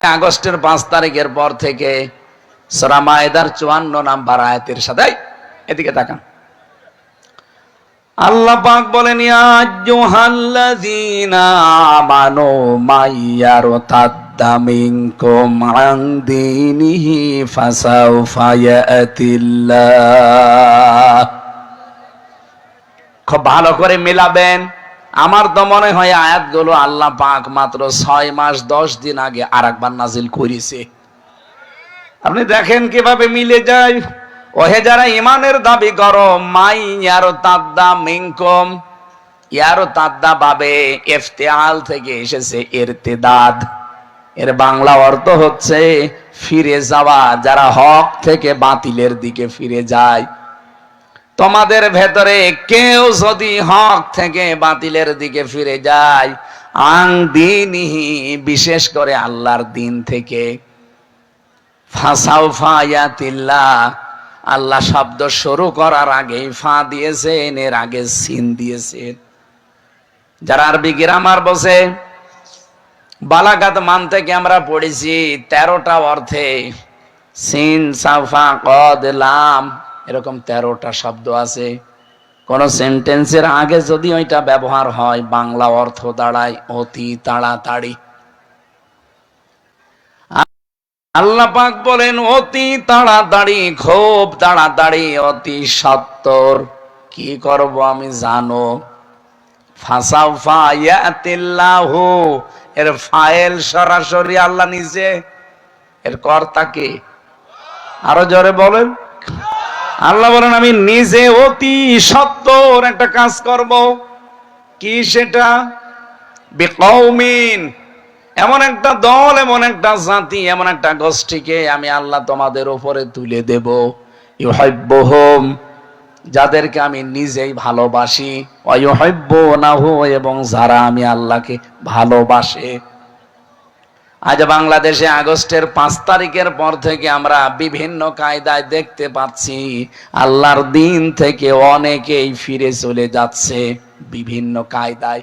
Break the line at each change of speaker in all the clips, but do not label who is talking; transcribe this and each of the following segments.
আগস্টের 5 তারিখের পর থেকে সূরা মায়েদার 54 নম্বর আয়াতের সাথে এদিকে তাকান। আল্লাহ পাক বলেন, ইয়া আইয়ুহাল্লাযীনা আমানু মাইয়ারতাদ্দা মিনকুম আন দীনিহি ফাসাউফা ইয়াতিল্লাহ। খুব ভালো করে মিলাবেন। আমার তো মনে হয় আয়াতগুলো আল্লাহ পাক মাত্র 6 মাস 10 দিন আগে আরেকবার নাজিল করেছে। আপনি দেখেন কিভাবে মিলে যায়। ওহে যারা ইমানের দাবি করো, মাই ইয়ারতাদ্দা মিনকুম, ইয়ারতাদ্দা বাবে ইফতিআল থেকে এসেছে ইরতিদাদ। এর বাংলা অর্থ হচ্ছে ফিরে যাওয়া, যারা হক থেকে বাতিলের দিকে ফিরে যায়। তোমাদের ভেতরে কেউ যদি হক থেকে বাতিলের দিকে ফিরে যায়, আন দীনিহি, বিশেষ করে আল্লাহর দিন থেকে, ফাসাউফা ইয়াতিল্লাহ, আল্লাহ শব্দ শুরু করার আগে ফা দিয়েছেন, এর আগে সিন দিয়েছেন। যারা আরবি গ্রামার বসে, বালাগাত মান থেকে আমরা পড়েছি 13টা অর্থে সিন সাফা কদ লাম এরকম 13টা শব্দ আছে। কোন সেন্টেন্সের আগে যদি ওইটা ব্যবহার হয়, বাংলা অর্থ দাঁড়ায় অতি তাড়াতাড়ি। আল্লাহ পাক বলেন অতি তাড়াতাড়ি, খুব তাড়াতাড়ি, অতি সত্বর। কি করব আমি জানো। ফাসাউফা ইয়াতিল্লাহু, এর ফাইল সরাসরি আল্লাহ নিজে, এর কর্তা কে? আরো জোরে বলেন। আল্লাহ বলেন আমি নিজে অতি সত্বর একটা কাজ করব। কি সেটা? বিকৌমিন, এমন একটা দল, এমন একটা জাতি, এমন একটা গোষ্ঠীকে আমি আল্লাহ তোমাদের উপরে তুলে দেব। ইউহিব্বুহুম, যাদেরকে আমি নিজেই ভালোবাসি, ওয়া ইউহিব্বুনাহু, এবং যারা আমি আল্লাহকে ভালোবাসে। আজ বাংলাদেশে আগস্টের 5 তারিখের পর থেকে আমরা বিভিন্ন কায়দায় দেখতে পাচ্ছি আল্লাহর দিন থেকে অনেকেই ফিরে চলে যাচ্ছে বিভিন্ন কায়দায়।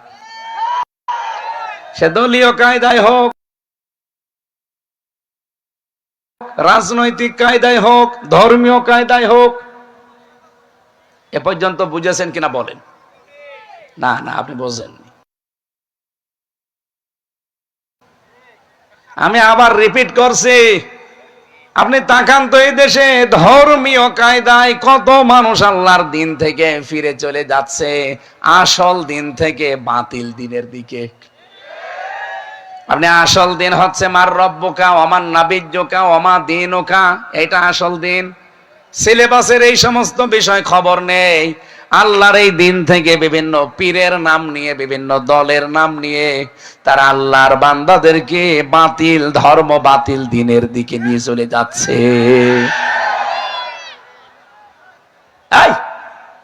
সে দলীয় কায়দায় হোক, রাজনৈতিক কায়দায় হোক, ধর্মীয় কায়দায় হোক। এ পর্যন্ত বুঝেছেন কিনা বলেন? না না, আপনি বোঝেননি। আমি আবার রিপিট করছি, আপনি তাকান তো এই দেশে ধর্মীয় কায়দায় কত মানুষ আল্লাহর দিন থেকে ফিরে চলে যাচ্ছে আসল দিন থেকে বাতিল দিনের দিকে। আপনি আসল দিন হচ্ছে মার রব্বুকা ওমান নাবিয়্যুকা ওমা দীনুকা, এটা আসল দিন। সিলেবাসের এই সমস্ত বিষয় খবর নেই। আল্লাহর এই দিন থেকে বিভিন্ন পীরের নাম নিয়ে, বিভিন্ন দলের নাম নিয়ে তারা আল্লাহর বান্দাদেরকে বাতিল ধর্ম, বাতিল দিনের দিকে নিয়ে চলে যাচ্ছে। এই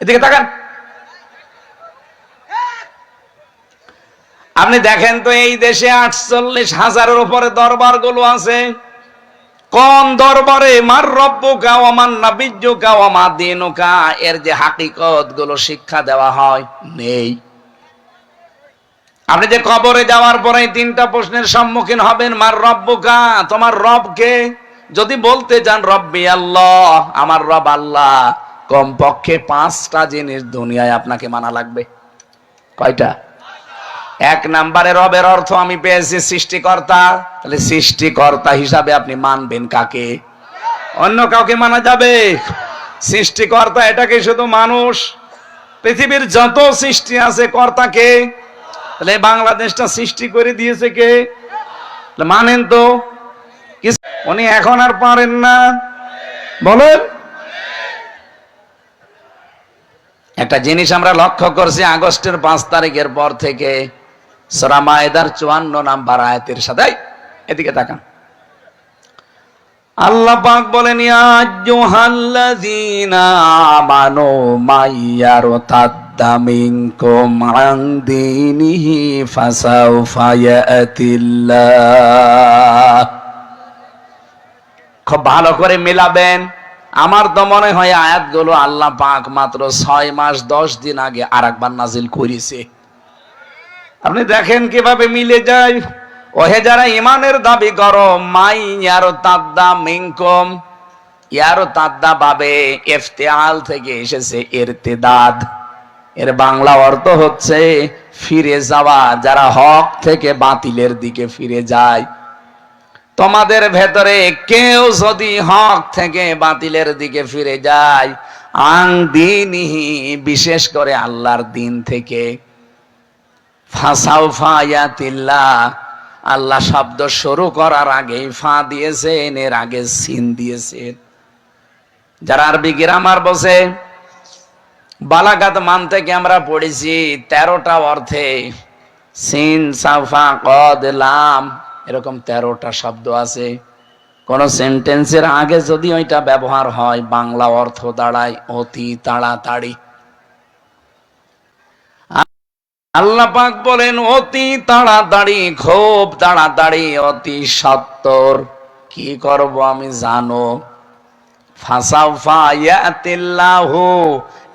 এদিকে তাকান। আপনি দেখেন তো এই দেশে 48,000-এর উপরে দরবার গুলো আছে। কোন দরবারে মার রব্বুকা ওয়া মান নাবিয়্যুকা ওয়া মা দীনুকা, এর যে হাকিকত গুলো শিক্ষা দেওয়া হয় নেই। আপনি যে কবরে যাওয়ার পরে 3টা প্রশ্নের সম্মুখীন হবেন। মার রব্বুকা, তোমার রব কে? যদি বলতে চান রব্বি আল্লাহ, আমার রব আল্লাহ, কমপক্ষে 5টা জিনিস দুনিয়ায় আপনাকে মানা লাগবে। কয়টা? 1 নম্বরে রবের অর্থ আমি পেয়েছি সৃষ্টিকর্তা। তাহলে সৃষ্টিকর্তা হিসাবে আপনি মানবেন কাকে? অন্য কাউকে মানা যাবে? সৃষ্টিকর্তা এটাকে শুধু মানুষ, পৃথিবীর যত সৃষ্টি আছে কর্তাকে। তাহলে বাংলাদেশটা সৃষ্টি করে দিয়েছে কে? মানেন তো? উনি এখন আর পারেন না, বলেন। একটা জিনিস আমরা লক্ষ্য করছি আগস্টের 5 তারিখের পর থেকে সূরা মায়েদার 54 নম্বর আয়াতের সাথে এদিকে তাকান। আল্লাহ পাক বলেন, ইয়া আইয়ুহাল্লাযীনা আমানু মাইয়ারতাদ্দা মিনকুম আন দীনিহি ফাসাউফা ইয়াতিল্লাহ। খুব ভালো করে মিলাবেন। আমার তো মনে হয় আয়াতগুলো আল্লাহ পাক মাত্র 6 মাস 10 দিন আগে আরেকবার নাজিল করেছে। আপনি দেখেন কিভাবে মিলে যায়। ওহে যারা ইমানের দাবি করো, মাই ইয়ারতাদ্দা মিনকুম, ইয়ারতাদ্দা বাবে ইফতিআল থেকে এসেছে ইরতিদাদ। এর বাংলা অর্থ হচ্ছে ফিরে যাওয়া, যারা হক থেকে বাতিলের দিকে ফিরে যায়। তোমাদের ভেতরে কেউ যদি হক থেকে বাতিলের দিকে ফিরে যায়, আং দীনিহি, বিশেষ করে আল্লাহর দিন থেকে, ফাসাউফা ইয়াতিল্লাহ, আল্লাহ শব্দ শুরু করার আগে ফা দিয়েছেন, এর আগে সিন দিয়েছেন। যারা আরবি গ্রামার বসে, বালাগাত মান থেকে আমরা পড়েছি 13টা অর্থে সিন সাফা কদ লাম এরকম 13টা শব্দ আছে। কোন সেন্টেন্সের আগে যদি ওইটা ব্যবহার হয়, বাংলা অর্থ দাঁড়ায় অতি তাড়াতাড়ি। আল্লাহ পাক বলেন অতি তাড়াতাড়ি, খুব তাড়াতাড়ি, অতি সত্বর। কি করব আমি জানো। ফাসাউফা ইয়াতিল্লাহু,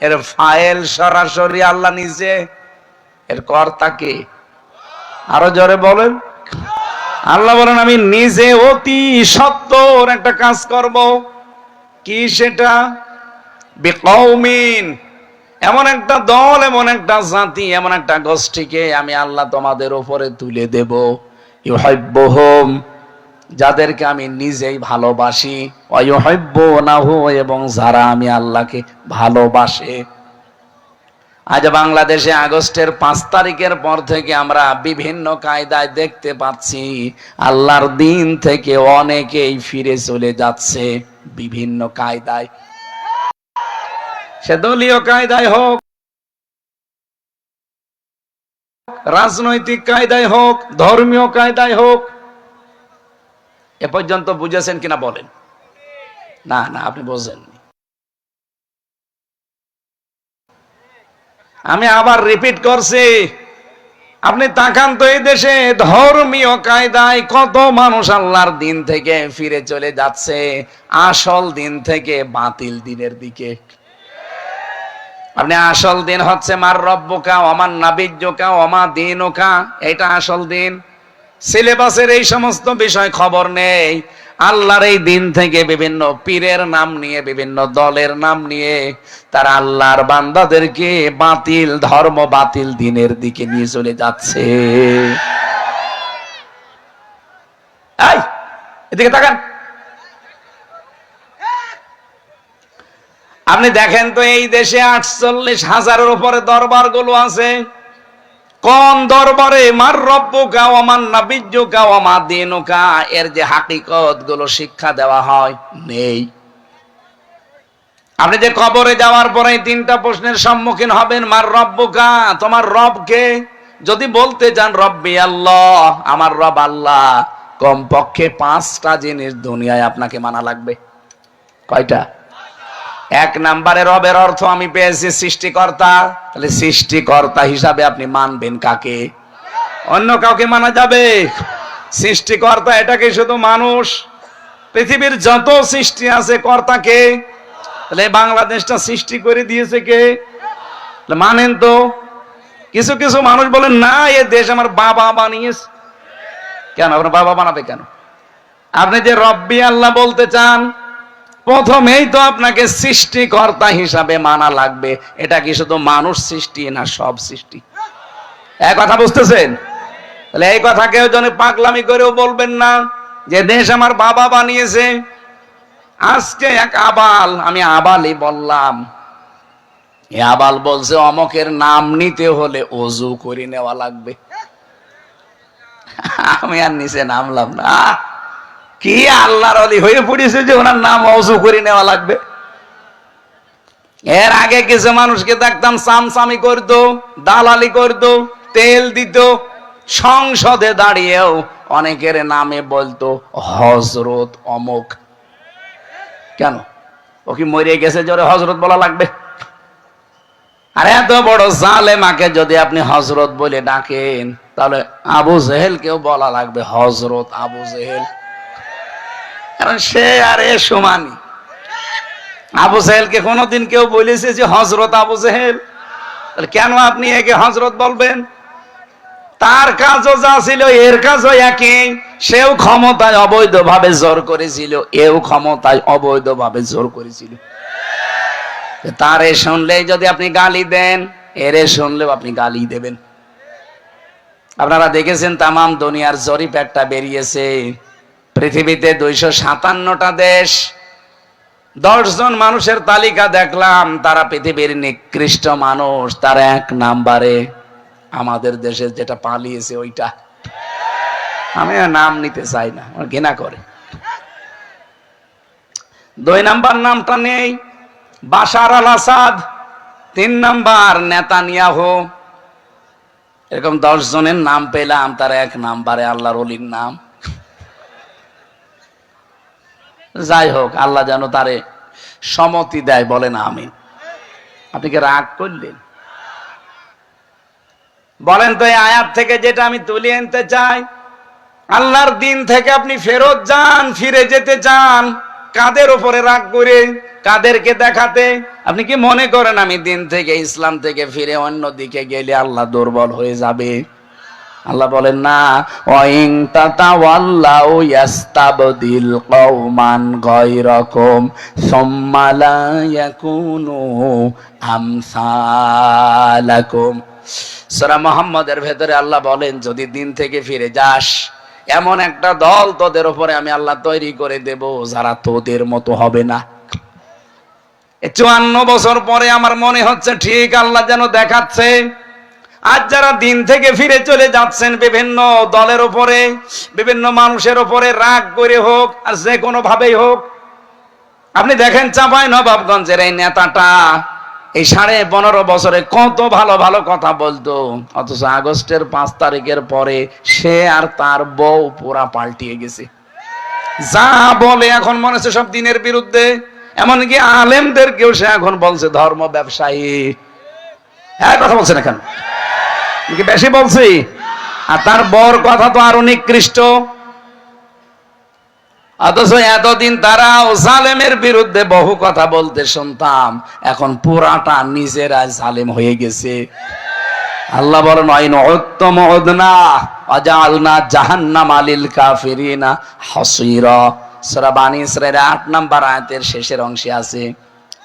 এর ফাইল সরাসরি আল্লাহ নিজে, এর কর্তা কে? আরো জোরে বলেন। আল্লাহ বলেন আমি নিজে অতি সত্বর একটা কাজ করব। কি সেটা? বিকৌমিন, এমন একটা দল, এমন একটা জাতি, এমন একটা গোষ্ঠীকে আমি আল্লাহ তোমাদের উপরে তুলে দেব, ইউহিব্বুহুম, যাদেরকে আমি নিজেই ভালোবাসি, ওয়ায়ুহিব্বুনাহু, এবং যারা আমি আল্লাহকে ভালোবাসে। আজ বাংলাদেশে আগস্টের 5 তারিখের পর থেকে আমরা বিভিন্ন কায়দায় দেখতে পাচ্ছি আল্লাহর দিন থেকে অনেকেই ফিরে চলে যাচ্ছে বিভিন্ন কায়দায়। সে দলীয় কায়দায় হোক, রাজনৈতিক কায়দায় হোক, ধর্মীয় কায়দায় হোক। এ পর্যন্ত বুঝেছেন কিনা বলেন? না না, আপনি বোঝেননি। আমি আবার রিপিট করছি, আপনি তাকান তো এই দেশে ধর্মীয় কায়দায় কত মানুষ আল্লাহর দিন থেকে ফিরে চলে যাচ্ছে আসল দিন থেকে বাতিল দিনের দিকে। আপনি আসল দিন হচ্ছে মার রব্বুকা ওমান নাবিয়্যুকা ওমা দীনুকা, এটা আসল দিন। সিলেবাসের এই সমস্ত বিষয় খবর নেই। আল্লাহর এই দিন থেকে বিভিন্ন পীরের নাম নিয়ে, বিভিন্ন দলের নাম নিয়ে তারা আল্লাহর বান্দাদেরকে বাতিল ধর্ম, বাতিল দিনের দিকে নিয়ে চলে যাচ্ছে। এই এদিকে তাকান। আপনি দেখেন তো এই দেশে 48,000-এর উপরে দরবার গুলো আছে। কোন দরবারে মার রব্বুকা ওয়া মান নাবিয়্যুকা ওয়া মা দীনুকা এর যে হাকিকত গুলো শিক্ষা দেওয়া হয় নেই। আপনি যে কবরে যাওয়ার পরে 3টা প্রশ্নের সম্মুখীন হবেন, মার রব্বুকা, তোমার রব কে? যদি বলতে যান রব্বি আল্লাহ, আমার রব আল্লাহ, কমপক্ষে 5টা জিনিস দুনিয়ায় আপনাকে মানা লাগবে। কয়টা? 1 নম্বরে রবের অর্থ আমি পেয়েছি সৃষ্টিকর্তা। তাহলে সৃষ্টিকর্তা হিসাবে আপনি মানবেন কাকে? অন্য কাউকে মানা যাবে? সৃষ্টিকর্তা এটাকে শুধু মানুষ, পৃথিবীর যত সৃষ্টি আছে কর্তাকে। তাহলে বাংলাদেশটা সৃষ্টি করে দিয়েছে কে? মানেন তো। কিছু কিছু মানুষ বলেন না, এ দেশ আমার বাবা বানিয়েছে। কেন আপনার বাবা বানাবে কেন? আপনি যে রব্বি আল্লাহ বলতে চান, প্রথমেই তো আপনাকে সৃষ্টিকর্তা হিসাবে মানা লাগবে। এটা কি শুধু মানুষ সৃষ্টি না সব সৃষ্টি? এক কথা বুঝতেছেন? তাহলে এই কথা কেউ যেন পাগলামি করেও বলবেন না যে দেশ আমার বাবা বানিয়েছে। আজকে এক আবাল, আমি আবালই বললাম, এ আবাল বলছে অমকের নাম নিতে হলে ওযু করে নেওয়া লাগবে। আমি আর নিচে নামলাম না। কি আল্লাহর ওলি হয়ে পড়েছে যে ওনার নাম ওযু করে নেওয়া লাগবে? এর আগে কিছু মানুষকে দেখতাম সামসামি করতো, দালালি করতো, তেল দিত। সংসদে দাঁড়িয়েও অনেকের নামে বলতো হযরত অমুক। কেন? ও কি মরে গেছে জোরে হযরত বলা লাগবে? আর এত বড় জালেমাকে যদি আপনি হযরত বলে ডাকেন, তাহলে আবু জেহেলকেও বলা লাগবে হযরত আবু জেহেল, কারণ সে আর এ সমানই। আবু জেহেলকে কোনোদিন কেউ বলেছে যে হযরত আবু জেহেল? তাহলে কেন আপনি একে হযরত বলবেন? তার কাজও যা ছিল এর কাজও একই। সেও ক্ষমতায় অবৈধভাবে জোর করেছিল, এও ক্ষমতায় অবৈধভাবে জোর করেছিল। তারে শুনলেই যদি আপনি গালি দেন, এরে শুনলেও আপনি গালি দেবেন। আপনারা দেখেছেন তামাম দুনিয়ার জরিপ একটা বেরিয়েছে, পৃথিবীতে 257টা দেশ, 10 জন মানুষের তালিকা দেখলাম, তারা পৃথিবীর নিকৃষ্ট মানুষ, তার 1 নম্বরে আমাদের দেশে যেটা পালিয়েছে ওইটা। আমি নাম নিতে চাই না, আমার ঘৃণা করে। 2 নাম্বার নামটা নেই, বাশার আল আসাদ। 3 number Netanyahu. এরকম 10 জনের নাম পেলাম, তার 1 নাম্বারে আল্লাহর ওলির নাম। যাই হোক, আল্লাহ যেন তারে সম্মতি দেয়, বলেন আমিন। আপনি কি রাগ করলেন? বলেন তো, এই আয়াত থেকে যেটা আমি তুলে আনতে চাই, আল্লাহর দিন থেকে আপনি ফেরত যান, ফিরে যেতে চান, কাদের উপরে রাগ করে, কাদেরকে দেখাতে? আপনি কি মনে করেন আমি দিন থেকে, ইসলাম থেকে ফিরে অন্য দিকে গেলে আল্লাহ দুর্বল হয়ে যাবে? আল্লাহ বলেন না, ওয়াইন তাতাওয়াল্লাউ ইয়াস্তাবদিল কওমান গায়রাকুম সুম্মা লা ইয়াকুনু আমসালাকুম। সূরা মুহাম্মদের ভেতরে আল্লাহ বলেন, যদি দিন থেকে ফিরে যাস, এমন একটা দল তোদের উপরে আমি আল্লাহ তৈরি করে দেব, যারা তোদের মতো হবে না। 54 বছর পরে আমার মনে হচ্ছে ঠিক আল্লাহ যেন দেখাচ্ছে, আজ যারা দিন থেকে ফিরে চলে যাচ্ছেন, বিভিন্ন দলের উপরে, বিভিন্ন মানুষের উপরে রাগ করে হোক আর যে কোনো ভাবেই হোক। আপনি দেখেন চাঁপাইনবাবগঞ্জের এই নেতাটা, এই 15.5 বছরে কত ভালো ভালো কথা বলতো, অথচ আগস্টের 5 তারিখের পরে সে আর তার বউ পুরা পাল্টিয়ে গেছে। যা বলে এখন মনে হচ্ছে সব দিনের বিরুদ্ধে। এমনকি আলেমদেরকেও সে এখন বলছে ধর্ম ব্যবসায়ী। হ্যাঁ, কথা বলছে না কেন? কি বেশি বলছি? আর তার বর কথা তো আরো নিকৃষ্ট। অথচ এতদিন তারা জালেমের বিরুদ্ধে বহু কথা বলতে শুনতাম, এখন পুরাটা নিজেরা জালেম হয়ে গেছে। আল্লাহ বলেন, আইন উত্তম উদনা ওয়াজআলনা জাহান্নামা লিল কাফিরিনা হাসীরা। সূরা বানী ইসরাঈলের 8 নম্বর আয়াতের শেষের অংশে আছে,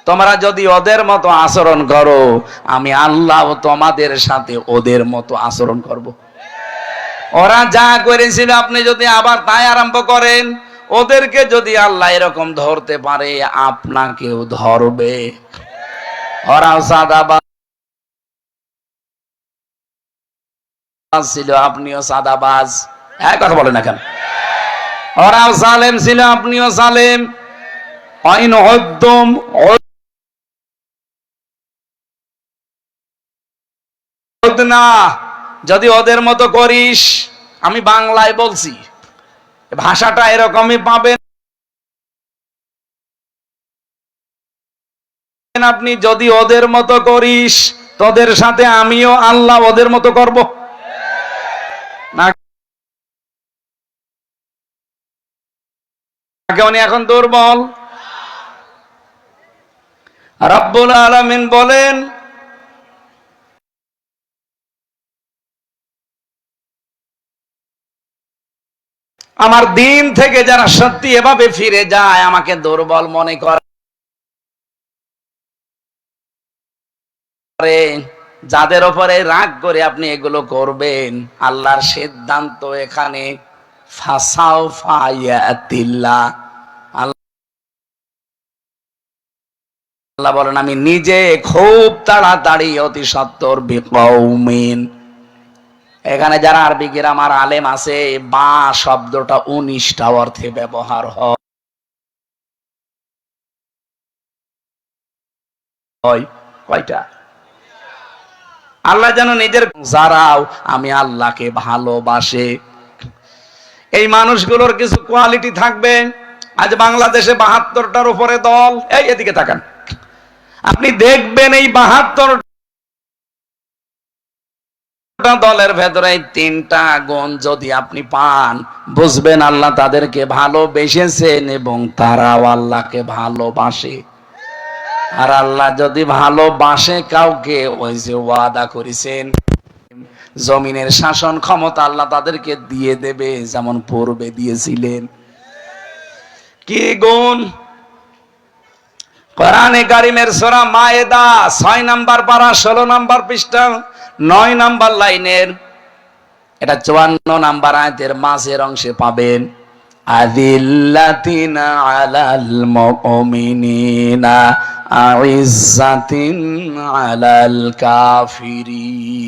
তোমরা যদি ওদের মতো আচরণ করো, আমি আল্লাহ তোমাদের সাথে ওদের মতো আচরণ করব। ওরা যা করেছিল আপনি যদি আবার তাই আরম্ভ করেন, ওদেরকে যদি আল্লাহ এরকম ধরতে পারে, আপনাকেও ধরবে। ওরাও সাদাবাজ ছিল, আপনিও সাদাবাজ। এক কথা বলেন না কেন? ওরাও জালেম ছিল, আপনিও জালেম। আইন উদ্দম না, যদি ওদের মতো করিস, আমি বাংলায় বলছি, ভাষাটা এরকমই পাবেন আপনি। যদি ওদের মতো করিস, তোদের সাথে আমিও আল্লাহ ওদের মতো করব না। উনি এখন দুর্বল। রব্বুল আলামিন বলেন, আমার দিন থেকে যারা সত্যি এভাবে ফিরে যায়, আমাকে দুর্বল মনে করে, যাদের উপরে রাগ করে আপনি এগুলো করবেন, আল্লাহর সিদ্ধান্ত এখানে ফাসাউফা ইয়াতিল্লাহ। আল্লাহ বলেন, আমি নিজে খুব তাড়াতাড়ি অতি সত্বর বিকৌমিন। এখানে যারা আরবি গ্রামার আলেম আছে, বা শব্দটা 19টা অর্থে ব্যবহার হয়। কয়টা? আল্লাহ যেন নিজের যারাও আমি আল্লাহকে ভালোবাসে, এই মানুষগুলোর কিছু কোয়ালিটি থাকবে। আজ বাংলাদেশে 72টার উপরে দল। এই এদিকে তাকান, আপনি দেখবেন এই 72টা দলের ভেতরে 3টা গুণ যদি আপনি পান, বুঝবেন আল্লাহ তাদেরকে ভালোবেসেছেন এবং তারাও আল্লাহকে ভালোবাসে। আর আল্লাহ যদি ভালোবাসে কাউকে, ওই যে ওয়াদা করেছেন জমিনের শাসন ক্ষমতা আল্লাহ তাদেরকে দিয়ে দেবে যেমন পূর্বে দিয়েছিলেন। কি গুণ! কোরআনে কারিমের সূরা মায়েদা 6 নম্বর পারা 16 নম্বর পৃষ্ঠা 9 নম্বর লাইনের এটা 54 নম্বর আয়াতের মাঝের অংশে পাবেন, আযিল্লাতিনা আলাল মুমিনিনা আইজ্জাতিন আলাল কাফিরিন।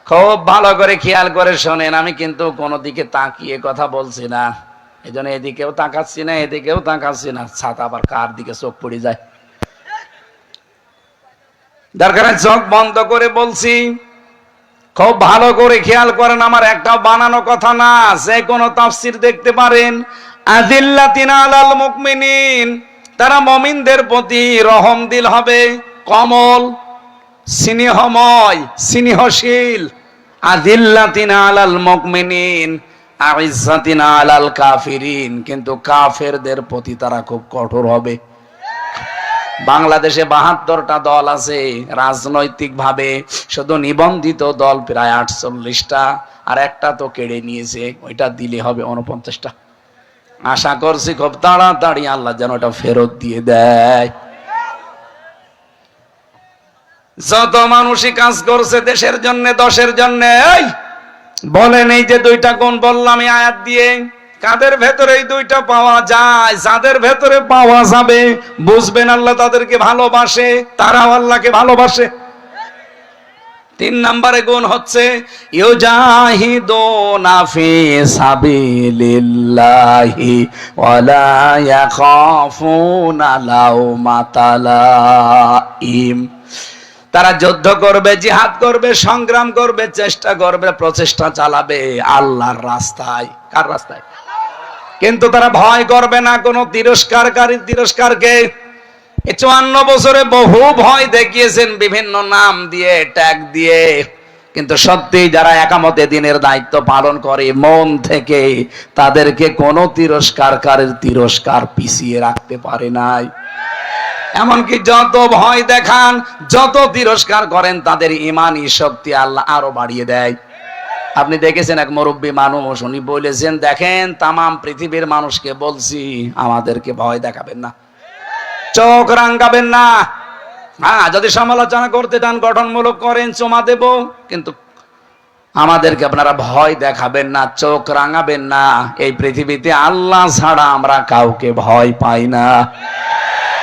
খুব ভালো করে খেয়াল করে শোনেন, আমি কিন্তু কোনো দিকে তাকিয়ে কথা বলছি না, এজন্য এদিকেও তাকাচ্ছি না এদিকেও তাকাচ্ছি না, ছাতা আবার কার দিকে চোখ পড়ে যায়। দরকার চোখ বন্ধ করে বলছি, খুব ভালো করে খেয়াল করেন, আমার একটাও বানানো কথা না, যে কোনো তাফসীর দেখতে পারেন। আযিল্লাতিন আলাল মুমিনিন, তারা মুমিনদের প্রতি রহমদিল হবে, কমল, স্নেহময়, স্নেহশীল। আযিল্লাতিন আলাল মুমিনিন আইজ্জাতিন আলাল কাফিরিন, কিন্তু কাফেরদের প্রতি তারা খুব কঠোর হবে। বাংলাদেশে 72টা দল আছে রাজনৈতিক ভাবে, শুধু নিবন্ধিত দল প্রায় 48টা, আর একটা তো কেড়ে নিয়েছে, ওইটা দিলে হবে 49টা। আশা করছি খুব তাড়াতাড়ি আল্লাহ যেন ওটা ফেরত দিয়ে দেয়। যত মানুষই কাজ করছে দেশের জন্য, দশের জন্য, বলেন এই যে 2টা গুণ বললাম এই আয়াত দিয়ে, কাদের ভেতরে এই 2টা পাওয়া যায়? যাদের ভেতরে পাওয়া যাবে বুঝবেন আল্লাহ তাদেরকে ভালোবাসে, তারাও আল্লাহকে ভালোবাসে। 3 নম্বরে গুণ হচ্ছে ইউজাহিদুনা ফি সাবিলিল্লাহি ওয়ালা ইয়াখাফুনা লাউমাতা লাইম। তারা যুদ্ধ করবে, জিহাদ করবে, সংগ্রাম করবে, চেষ্টা করবে, প্রচেষ্টা চালাবে আল্লাহর রাস্তায়। কার রাস্তায়? কিন্তু তারা ভয় করবে না কোনো তিরস্কারকারীর তিরস্কারকে। 54 বছরে বহু ভয় দেখিয়েছেন বিভিন্ন নাম দিয়ে, ট্যাগ দিয়ে, কিন্তু সত্যি যারা একামতে দিনের দায়িত্ব পালন করে মন থেকে, তাদেরকে কোনো তিরস্কারকারীর তিরস্কার পিছিয়ে রাখতে পারে নাই। এমনকি যত ভয় দেখান, যত তিরস্কার করেন, তাদের ইমানি শক্তি আল্লাহ আরো বাড়িয়ে দেয়। আপনি দেখেছেন এক মুরব্বী মানুষ, উনি বলেছেন, দেখেন তামাম পৃথিবীর মানুষকে বলছি আমাদেরকে ভয় দেখাবেন না, চোখ রাঙাবেন না। হ্যাঁ, যদি সমালোচনা করতে চান গঠনমূলক করেন, চমা দেব, কিন্তু আমাদেরকে আপনারা ভয় দেখাবেন না, চোখ রাঙাবেন না। এই পৃথিবীতে আল্লাহ ছাড়া আমরা কাউকে ভয় পাই না।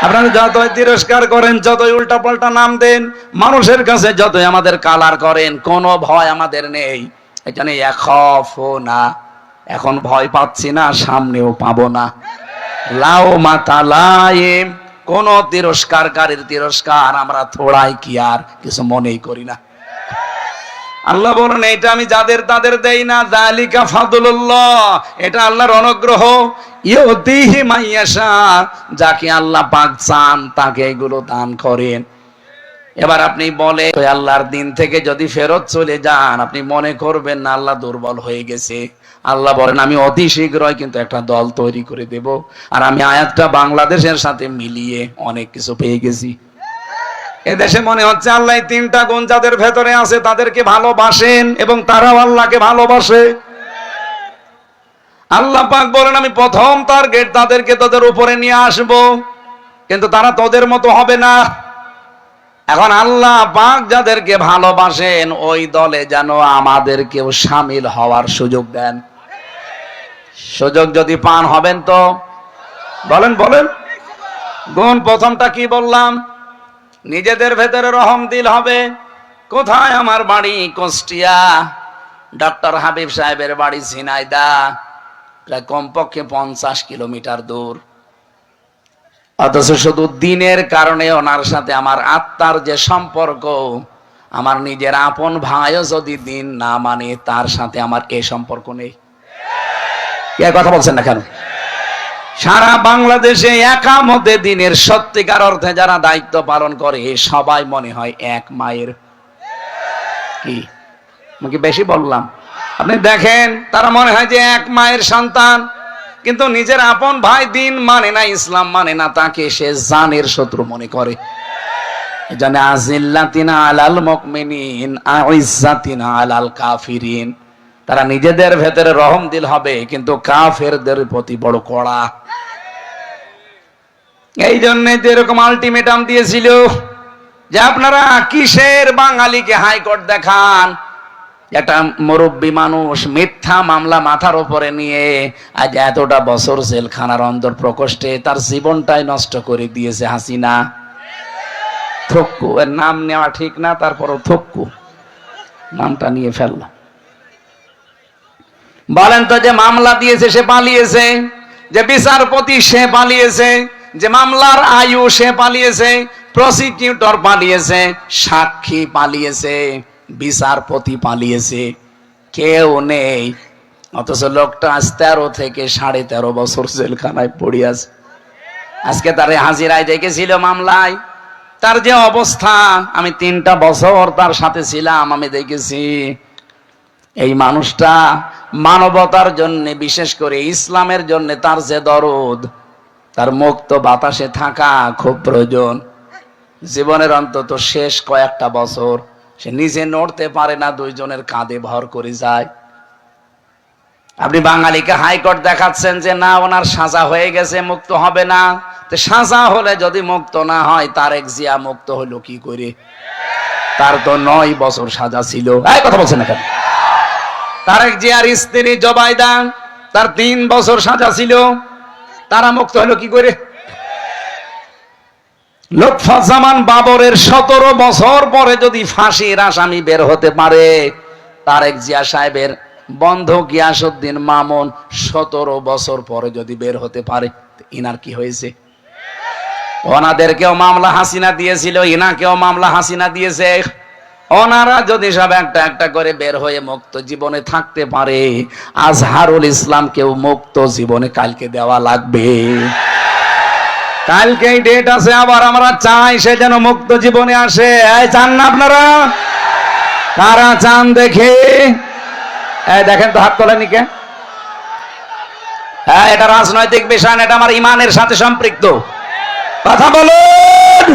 আপনারা যতই তিরস্কার করেন, যতই উল্টা পাল্টা নাম দেন, মানুষের কাছে যতই আমাদের কালার করেন, কোনো ভয় আমাদের নেই। এখানে ইয়াখাফুনা, এখন ভয় পাচ্ছি না, সামনেও পাবো না। লাউমাতা লাইম, কোন তিরস্কারকারীর তিরস্কার আমরা থোড়াই কি আর কিছু মনেই করি না। আল্লাহ বলেন এটা আমি যাদের তাদের দেই না, যালিকা ফাদলুল্লাহ, এটা আল্লাহর অনুগ্রহ, ইউতিহি মাইয়াশা, যাকে আল্লাহ পাক চান তাকে এগুলো দান করেন। এবার আপনি বলে আল্লাহর দিন থেকে যদি ফেরত চলে যান, আপনি মনে করবেন না আল্লাহ দুর্বল হয়ে গেছে। আল্লাহ বলেন আমি অতি শীঘ্রই কিন্তু একটা দল তৈরি করে দেব, আর আমি আয়াতটা বাংলাদেশের সাথে মিলিয়ে অনেক কিছু পেয়ে গেছি। এদেশে মনে হচ্ছে আল্লাহ 3টা গুণ যাদের ভেতরে আছে তাদেরকে ভালোবাসেন এবং তারাও আল্লাহকে ভালোবাসে। আল্লাহ পাক বলেন আমি প্রথম টার্গেট তাদেরকে তোদের উপরে নিয়ে আসব, কিন্তু তারা তোদের মতো হবে না। এখন আল্লাহ পাক যাদেরকে ভালোবাসেন ওই দলে যেন আমাদেরকেও শামিল হওয়ার সুযোগ দেন। সুযোগ যদি পান হবেন তো বলেন বলেন। গুণ প্রথমটা কি বললাম? নিজেদের ভেতরে রহমদিল হবে। কোথায়? আমার বাড়ি কুষ্টিয়া, ডক্টর হাবিব সাহেবের বাড়ি ঝিনাইদহ, প্রায় কমপক্ষে 50 কিলোমিটার দূর। অথচ শুধু দিনের কারণে ওনার সাথে আমার আত্মার যে সম্পর্ক, আমার নিজের আপন ভাইও যদি দিন না মানে তার সাথে আমার এই সম্পর্ক নেই। কে কথা বলছেন না কেন? সারা বাংলাদেশে একামতে দিনের সত্যিকার অর্থে যারা দায়িত্ব পালন করে সবাই মনে হয় এক মায়ের। কি আমি বেশি বললাম? আপনি দেখেন তারা মনে হয় যে এক মায়ের সন্তান, কিন্তু নিজের আপন ভাই দিন মানে না, ইসলাম মানে না, তাকে সে জানের শত্রু মনে করে। এজন্য আজিল্লাতিন আলাল মুমিনিন আইজ্জাতিন আলাল কাফিরিন, তারা নিজেদের ভেতরে রহম দিল হবে কিন্তু কাফেরদের প্রতি বড় কড়া। এই জন্যই তো এরকম আলটিমেটাম দিয়েছিল যে আপনারা কিসের বাঙালিকে হাইকোর্ট দেখান। একটা মুরব্বী মানুষ মিথ্যা মামলা মাথার উপরে নিয়ে আজ এতটা বছর জেলখানার অন্দর প্রকোষ্ঠে তার জীবনটাই নষ্ট করে দিয়েছে হাসিনা। থক্কু, এর নাম নেওয়া ঠিক না, তারপরও থক্কু নামটা নিয়ে ফেললাম। বলেন তো, যে মামলা দিয়েছে সে পালিয়েছে, যে বিচারপতি সে পালিয়েছে, যে মামলার আয়ু সে পালিয়েছে, প্রসিকিউটর পালিয়েছে, সাক্ষী পালিয়েছে, বিচারপতি পালিয়েছে, কেউ নেই। অথচ লোকটা আজ 13 থেকে 13.5 বছর জেলখানায় পড়ে আছে। আজকে তারে হাজিরায় দেখেছিল মামলায়, তার যে অবস্থা, আমি 3টা বছর তার সাথে ছিলাম, আমি দেখেছি। এই মানুষটা মানবতার জন্য, বিশেষ করে ইসলামের জন্য তার যে দরদ, তার মুক্ত বাতাসে থাকা খুব প্রয়োজন। জীবনের অন্তত শেষ কয়েকটা বছর সে নিজে নড়তে পারে না, 2 জনের কাঁধে ভর করে যায়। আপনি বাঙালিকে হাইকোর্ট দেখাচ্ছেন যে না ওনার সাজা হয়ে গেছে, মুক্ত হবে না। তো সাজা হলে যদি মুক্ত না হয়, তারেক জিয়া মুক্ত হলো কি করে? তার তো 9 বছর সাজা ছিল। এই কথা বলছেন না কেন? তারেক জিয়ার স্ত্রী জবাইদা, তার 3 বছর সাজা ছিল, তারা মুক্ত হলো কি করে? লুৎফুজ্জামান বাবরের 17 বছর পরে যদি ফাঁসির আসামি বের হতে পারে, তারেক জিয়া সাহেবের বন্ধু গিয়াসউদ্দিন মামুন 17 বছর পরে যদি বের হতে পারে, ইনার কি হয়েছে? ওনাদেরকেও মামলা হাসিনা দিয়েছিল, ইনাকেও মামলা হাসিনা দিয়েছে। ওনারা যদি সব একটা একটা করে বের হয়ে মুক্ত জীবনে থাকতে পারে, আজহারুল ইসলামকেও মুক্ত জীবনে কালকে দেওয়া লাগবে। কালকেই ডেট আছে, আবার আমরা চাই সে যেন মুক্ত জীবনে আসে। এই চান না আপনারা? কারা চান দেখে? এই দেখেন তো, হাত তোলেনি কে? হ্যাঁ, এটা রাজনৈতিক বিষয় না, এটা আমার ইমানের সাথে সম্পৃক্ত। কথা বলুন।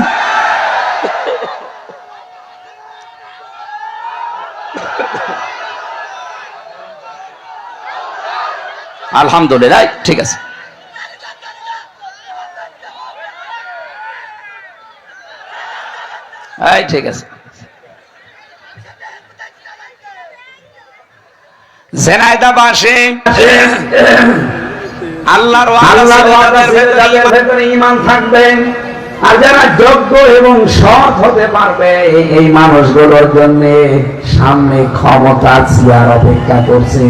আলহামদুলিল্লাহ, ঠিক আছে। এই ঠিক আছে। জেনাইদা বাসে আল্লাহর ওয়াদার ভেতরে ঈমান থাকবে, আর যারা যোগ্য এবং সৎ হতে পারবে, এই মানুষগুলোর জন্য সামনে ক্ষমতা চেয়ার অপেক্ষা করছে।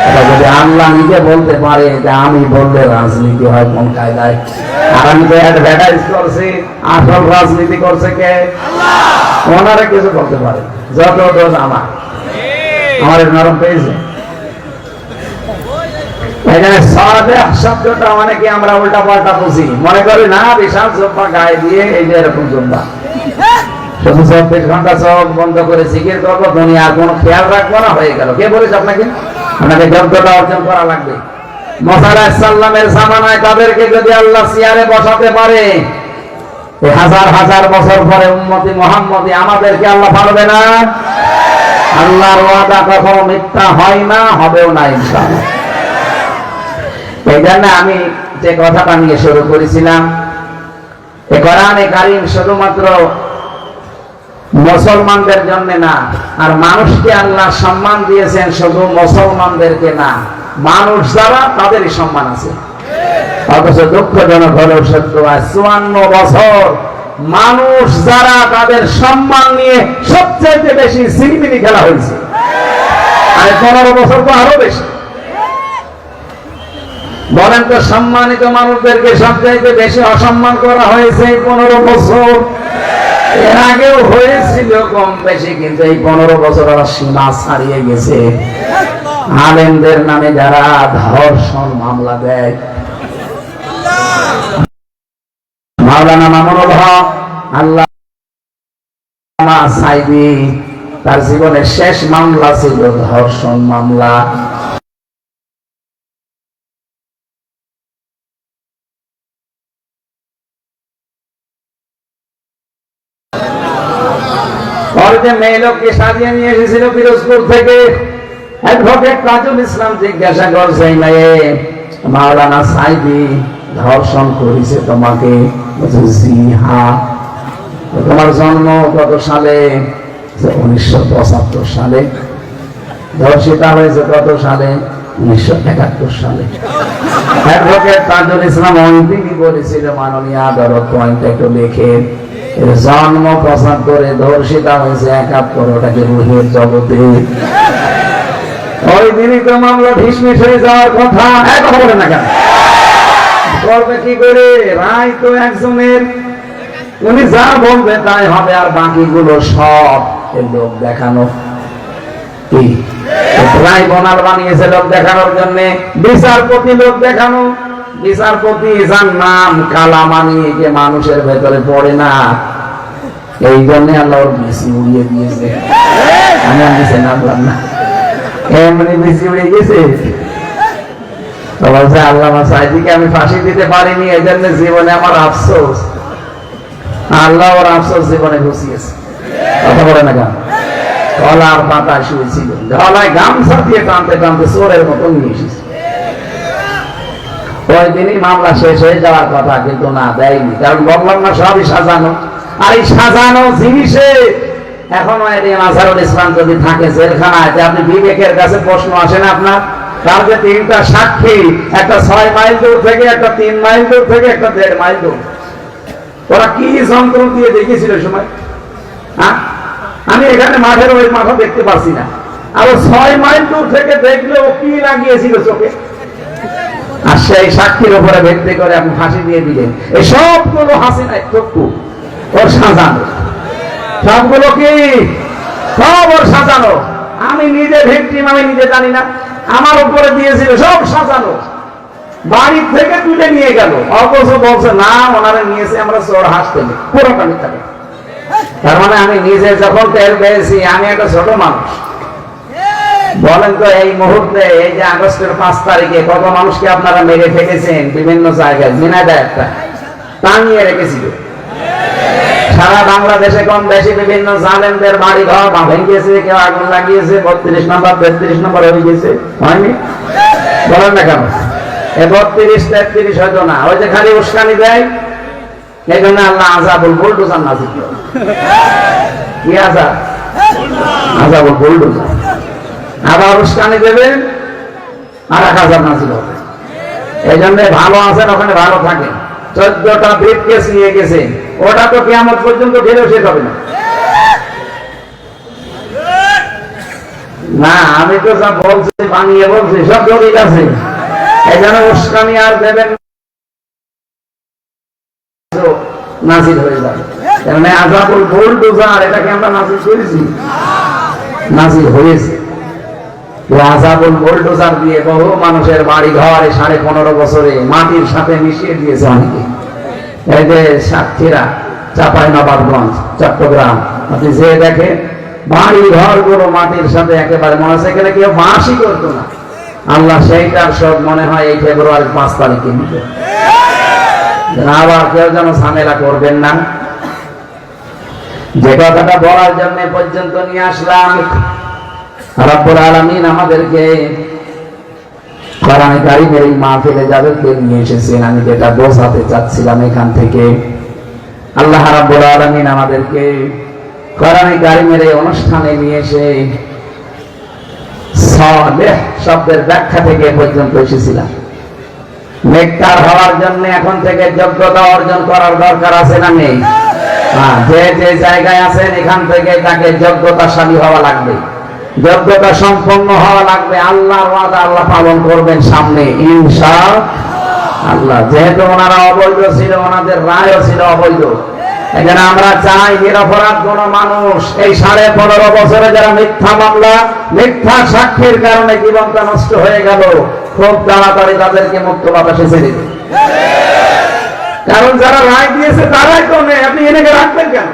এটা যদি আল্লাহ নিজে বলতে পারে যে আমি বললে রাজনীতি হয় কোন কায়দায়, আর আমি তো অ্যাডভার্টাইজ করছি, আসল রাজনীতি করছে কে? আল্লাহ। ওনারা কিছু করতে পারে, যত দোষ আমার নরম পেয়েছে। এখানে সাদেক শব্দটা অনেকে আমরা উল্টা পাল্টা বুঝি, মনে করি না বিশাল জব্বা গায়ে দিয়ে এই যে এরকম জব্বা, শুধু 24 ঘন্টা চোখ বন্ধ করে জিকির করবো, দুনিয়ার কোনো খেয়াল রাখবো না, হয়ে গেল। কে বলেছে আপনাকে? আপনাকে যোগ্যতা অর্জন করা লাগবে। মুসা আলাইহিস সালামের জামানায় তাদেরকে যদি আল্লাহ চেয়ারে বসাতে পারে, এই হাজার হাজার বছর পরে উম্মতি মুহাম্মদী আমাদেরকে আল্লাহ পারবে না? আল্লাহর ওয়াদা কখনো মিথ্যা হয় না, হবেও না ইনশাআল্লাহ। এই জন্য আমি যে কথাটা নিয়ে শুরু করেছিলাম, এই কোরআনে কারীম শুধুমাত্র মুসলমানদের জন্য না, আর মানুষকে আল্লাহ সম্মান দিয়েছেন শুধু মুসলমানদেরকে না, মানুষ যারা তাদেরই সম্মান আছে। অথচ দুঃখজনক হলেও সত্য, 54 বছর মানুষ যারা, তাদের সম্মান নিয়ে সবচেয়ে বেশি সিনেমিনি খেলা হয়েছে। আর 15 বছর তো আরো বেশি। বলেন তো, সম্মানিত মানুষদেরকে সবচেয়ে বেশি অসম্মান করা হয়েছে এই 15 বছর। এর আগেও হয়েছিল কম বেশি, কিন্তু এই 15 বছর ওরা সীমা ছাড়িয়ে গেছে। আলেমদের নামে যারা ধর্ষণ মামলা দেয়, মাওলানা মামুনুল হক, আল্লামা সাইদি, তার জীবনের শেষ মামলা ছিল ধর্ষণ মামলা। ওর যে মেয়ে লোককে সাজিয়ে নিয়ে এসেছিল পিরোজপুর থেকে, অ্যাডভোকেট তাজুল ইসলাম জিজ্ঞাসা করছে, মেয়ে মাওলানা সাইদি ধর্ষণ করেছে তোমাকে? জি হ্যাঁ। তোমার জন্ম কত সালে? 1975 সালে। ধর্ষিতা হয়েছে কত সালে? 1971 সালে। অ্যাডভোকেট তাজুল ইসলাম তিনি বলেছিল, মাননীয় আদালত পয়েন্ট একটু লিখে, জন্ম 75, ধর্ষিতা হয়েছে 71, ওটাকে রুহের জগতে। ওই দিনই তো মামলা ঢিসমিস হয়ে যাওয়ার কথা। কথা বলে না কেন? করবে কি করে? রায় তো একজনের, উনি যা বলবে তাই হবে, আর বাকিগুলো সব লোক দেখানো। কি ট্রাইব্যুনাল বানিয়েছে লোক দেখানোর জন্য, বিচারপতি লোক দেখানো। বিচারপতি যার নাম কালামানি, যে মানুষের ভেতরে পড়ে না, এই জন্য আল্লাহ বেশি উড়িয়ে দিয়েছে। আমি নিচে নামলাম না, এমনি বেশি উড়ে গেছে। তো বলছে আল্লামা সাইদিকে আমি ফাঁসি দিতে পারিনি, এই জন্য জীবনে আমার আফসোস। আল্লাহ ওর আফসোস জীবনে ঘুষিয়েছে। কথা বলে না কেন? গলার পাতা শুয়েছিল, গলায় গামছা দিয়ে টানতে টানতে চোরের মতো নিয়ে এসেছে। ওই দিনই মামলা শেষ হয়ে যাওয়ার কথা, কিন্তু না, দেয়নি। কারণ বললাম না সবই সাজানো। আর এই সাজানো জিনিসে এখনো আজহারুল ইসলাম যদি থাকে জেলখানায়, আপনি বিবেকের কাছে প্রশ্ন আসে না আপনার? তার যে 3টা সাক্ষী, একটা 6 মাইল দূর থেকে, একটা 3 মাইল দূর থেকে, একটা 1.5 মাইল দূর, ওরা কি যন্ত্র দিয়ে দেখেছিল সময়? হ্যাঁ, আমি এখানে মাঠের ওই মাথা দেখতে পাচ্ছি না, আর 6 মাইল দূর থেকে দেখলে ও কি লাগিয়েছিল চোখে। আর সেই সাক্ষীর উপরে ভিত্তি করে আপনি ফাঁসি দিয়ে দিলেন। এই সবগুলো হাসিনার চক্ষু, ওর সাজানো। সবগুলো কি? সব ওর সাজানো। আমি নিজে ভিকটিম, আমি নিজে জানি না, আমার উপরে দিয়েছিল, সব সাজানো। বাড়ি থেকে তুলে নিয়ে গেল, অথচ বলছে না ওনারা নিয়েছে, আমরা চোর হাসতে পুরোটা মিথ্যা। তার মানে আমি নিজে যখন টের পেয়েছি, আমি একটা ছোট মানুষ। বলেন তো এই মুহূর্তে, এই যে আগস্টের 5 তারিখে কত মানুষকে আপনারা মেরে ফেলেছেন বিভিন্ন জায়গায়, ঝিনাইদহ একটা টাঙিয়ে রেখেছিল। সারা বাংলাদেশে কম বেশি বিভিন্ন জালেমদের বাড়ি ঘর ভেঙেছে, কেউ আগুন লাগিয়েছে, 32 নম্বর 33 নম্বর হয়ে গেছে, হয়নি? বলেন না কেন? 32 33 হয়তো না, ওই যে খালি উস্কানি দেয়, এই জন্য আল্লাহ আযাবুল বুলডোজার নাযিল করে। কি আযাব? আযাবুল বুলডোজার। আবার উস্কানি দেবেন আর এক আযাব নাযিল হবে। এই জন্য ভালো আছেন ওখানে ভালো থাকেন। 14টা ব্রিফকেস নিয়ে গেছে, ওটা তো কিয়ামত পর্যন্ত ঢেলেও শেষ হবে না। না, আমি তো যা বলছি বানিয়ে বলছি, সব দলিল আছে। এই জন্য উস্কানি আর দেবেন নাযিল হয়ে যাবে। কারণ আযাবুল বুলডোজার, এটাকে আমরা নাযিল করেছি, নাযিল হয়েছে। আযাবুল বুলডোজার দিয়ে বহু মানুষের বাড়ি ঘর 15.5 বছরে মাটির সাথে মিশিয়ে দিয়েছে অনেকে। এই যে সাতক্ষীরা, চাঁপাইনবাবগঞ্জ, চট্টগ্রাম, আপনি যে দেখেন বাড়ি ঘর গুলো মাটির সাথে একেবারে, মনে হচ্ছে এখানে কেউ বাসই করতো না। আল্লাহ সেইটার সব মনে হয় এই ফেব্রুয়ারি 5 তারিখে নিবে। আবার কেউ যেন ঝামেলা করবেন না। যে কথাটা বলার জন্য পর্যন্ত নিয়ে আসলাম, রব্বুল আলামিন আমাদেরকে কোরআনে কারীমের এই মাহফিলে যাদেরকে নিয়ে এসেছেন, আমি যেটা বোঝাতে চাচ্ছিলাম এখান থেকে, আল্লাহ রাব্বুল আলামিন আমাদেরকে কোরআনে কারীমের এই অনুষ্ঠানে নিয়ে এসে সালেহ শব্দের ব্যাখ্যা থেকে পর্যন্ত এসেছিলাম। নেককার হওয়ার জন্য এখন থেকে যোগ্যতা অর্জন করার দরকার আছে না নেই? যে যে জায়গায় আছেন এখান থেকে তাকে যোগ্যতাশালী হওয়া লাগবে, যোগ্যতা সম্পন্ন হওয়া লাগবে। আল্লাহর ওয়াদা আল্লাহ পালন করবেন সামনে ইনশাআল্লাহ। যেহেতু ওনারা অবৈধ ছিল, ওনাদের রায়ও ছিল অবৈধ, এখানে আমরা চাই নিরপরাধ কোন মানুষ এই 15.5 বছরে যারা মিথ্যা মামলা, মিথ্যা সাক্ষীর কারণে জীবনটা নষ্ট হয়ে গেল, খুব তাড়াতাড়ি তাদেরকে মুক্ত বাতাসে ছেড়ে দিন। কারণ যারা রায় দিয়েছে তারাই তো নেই, আপনি এনেকে রাখবেন কেন?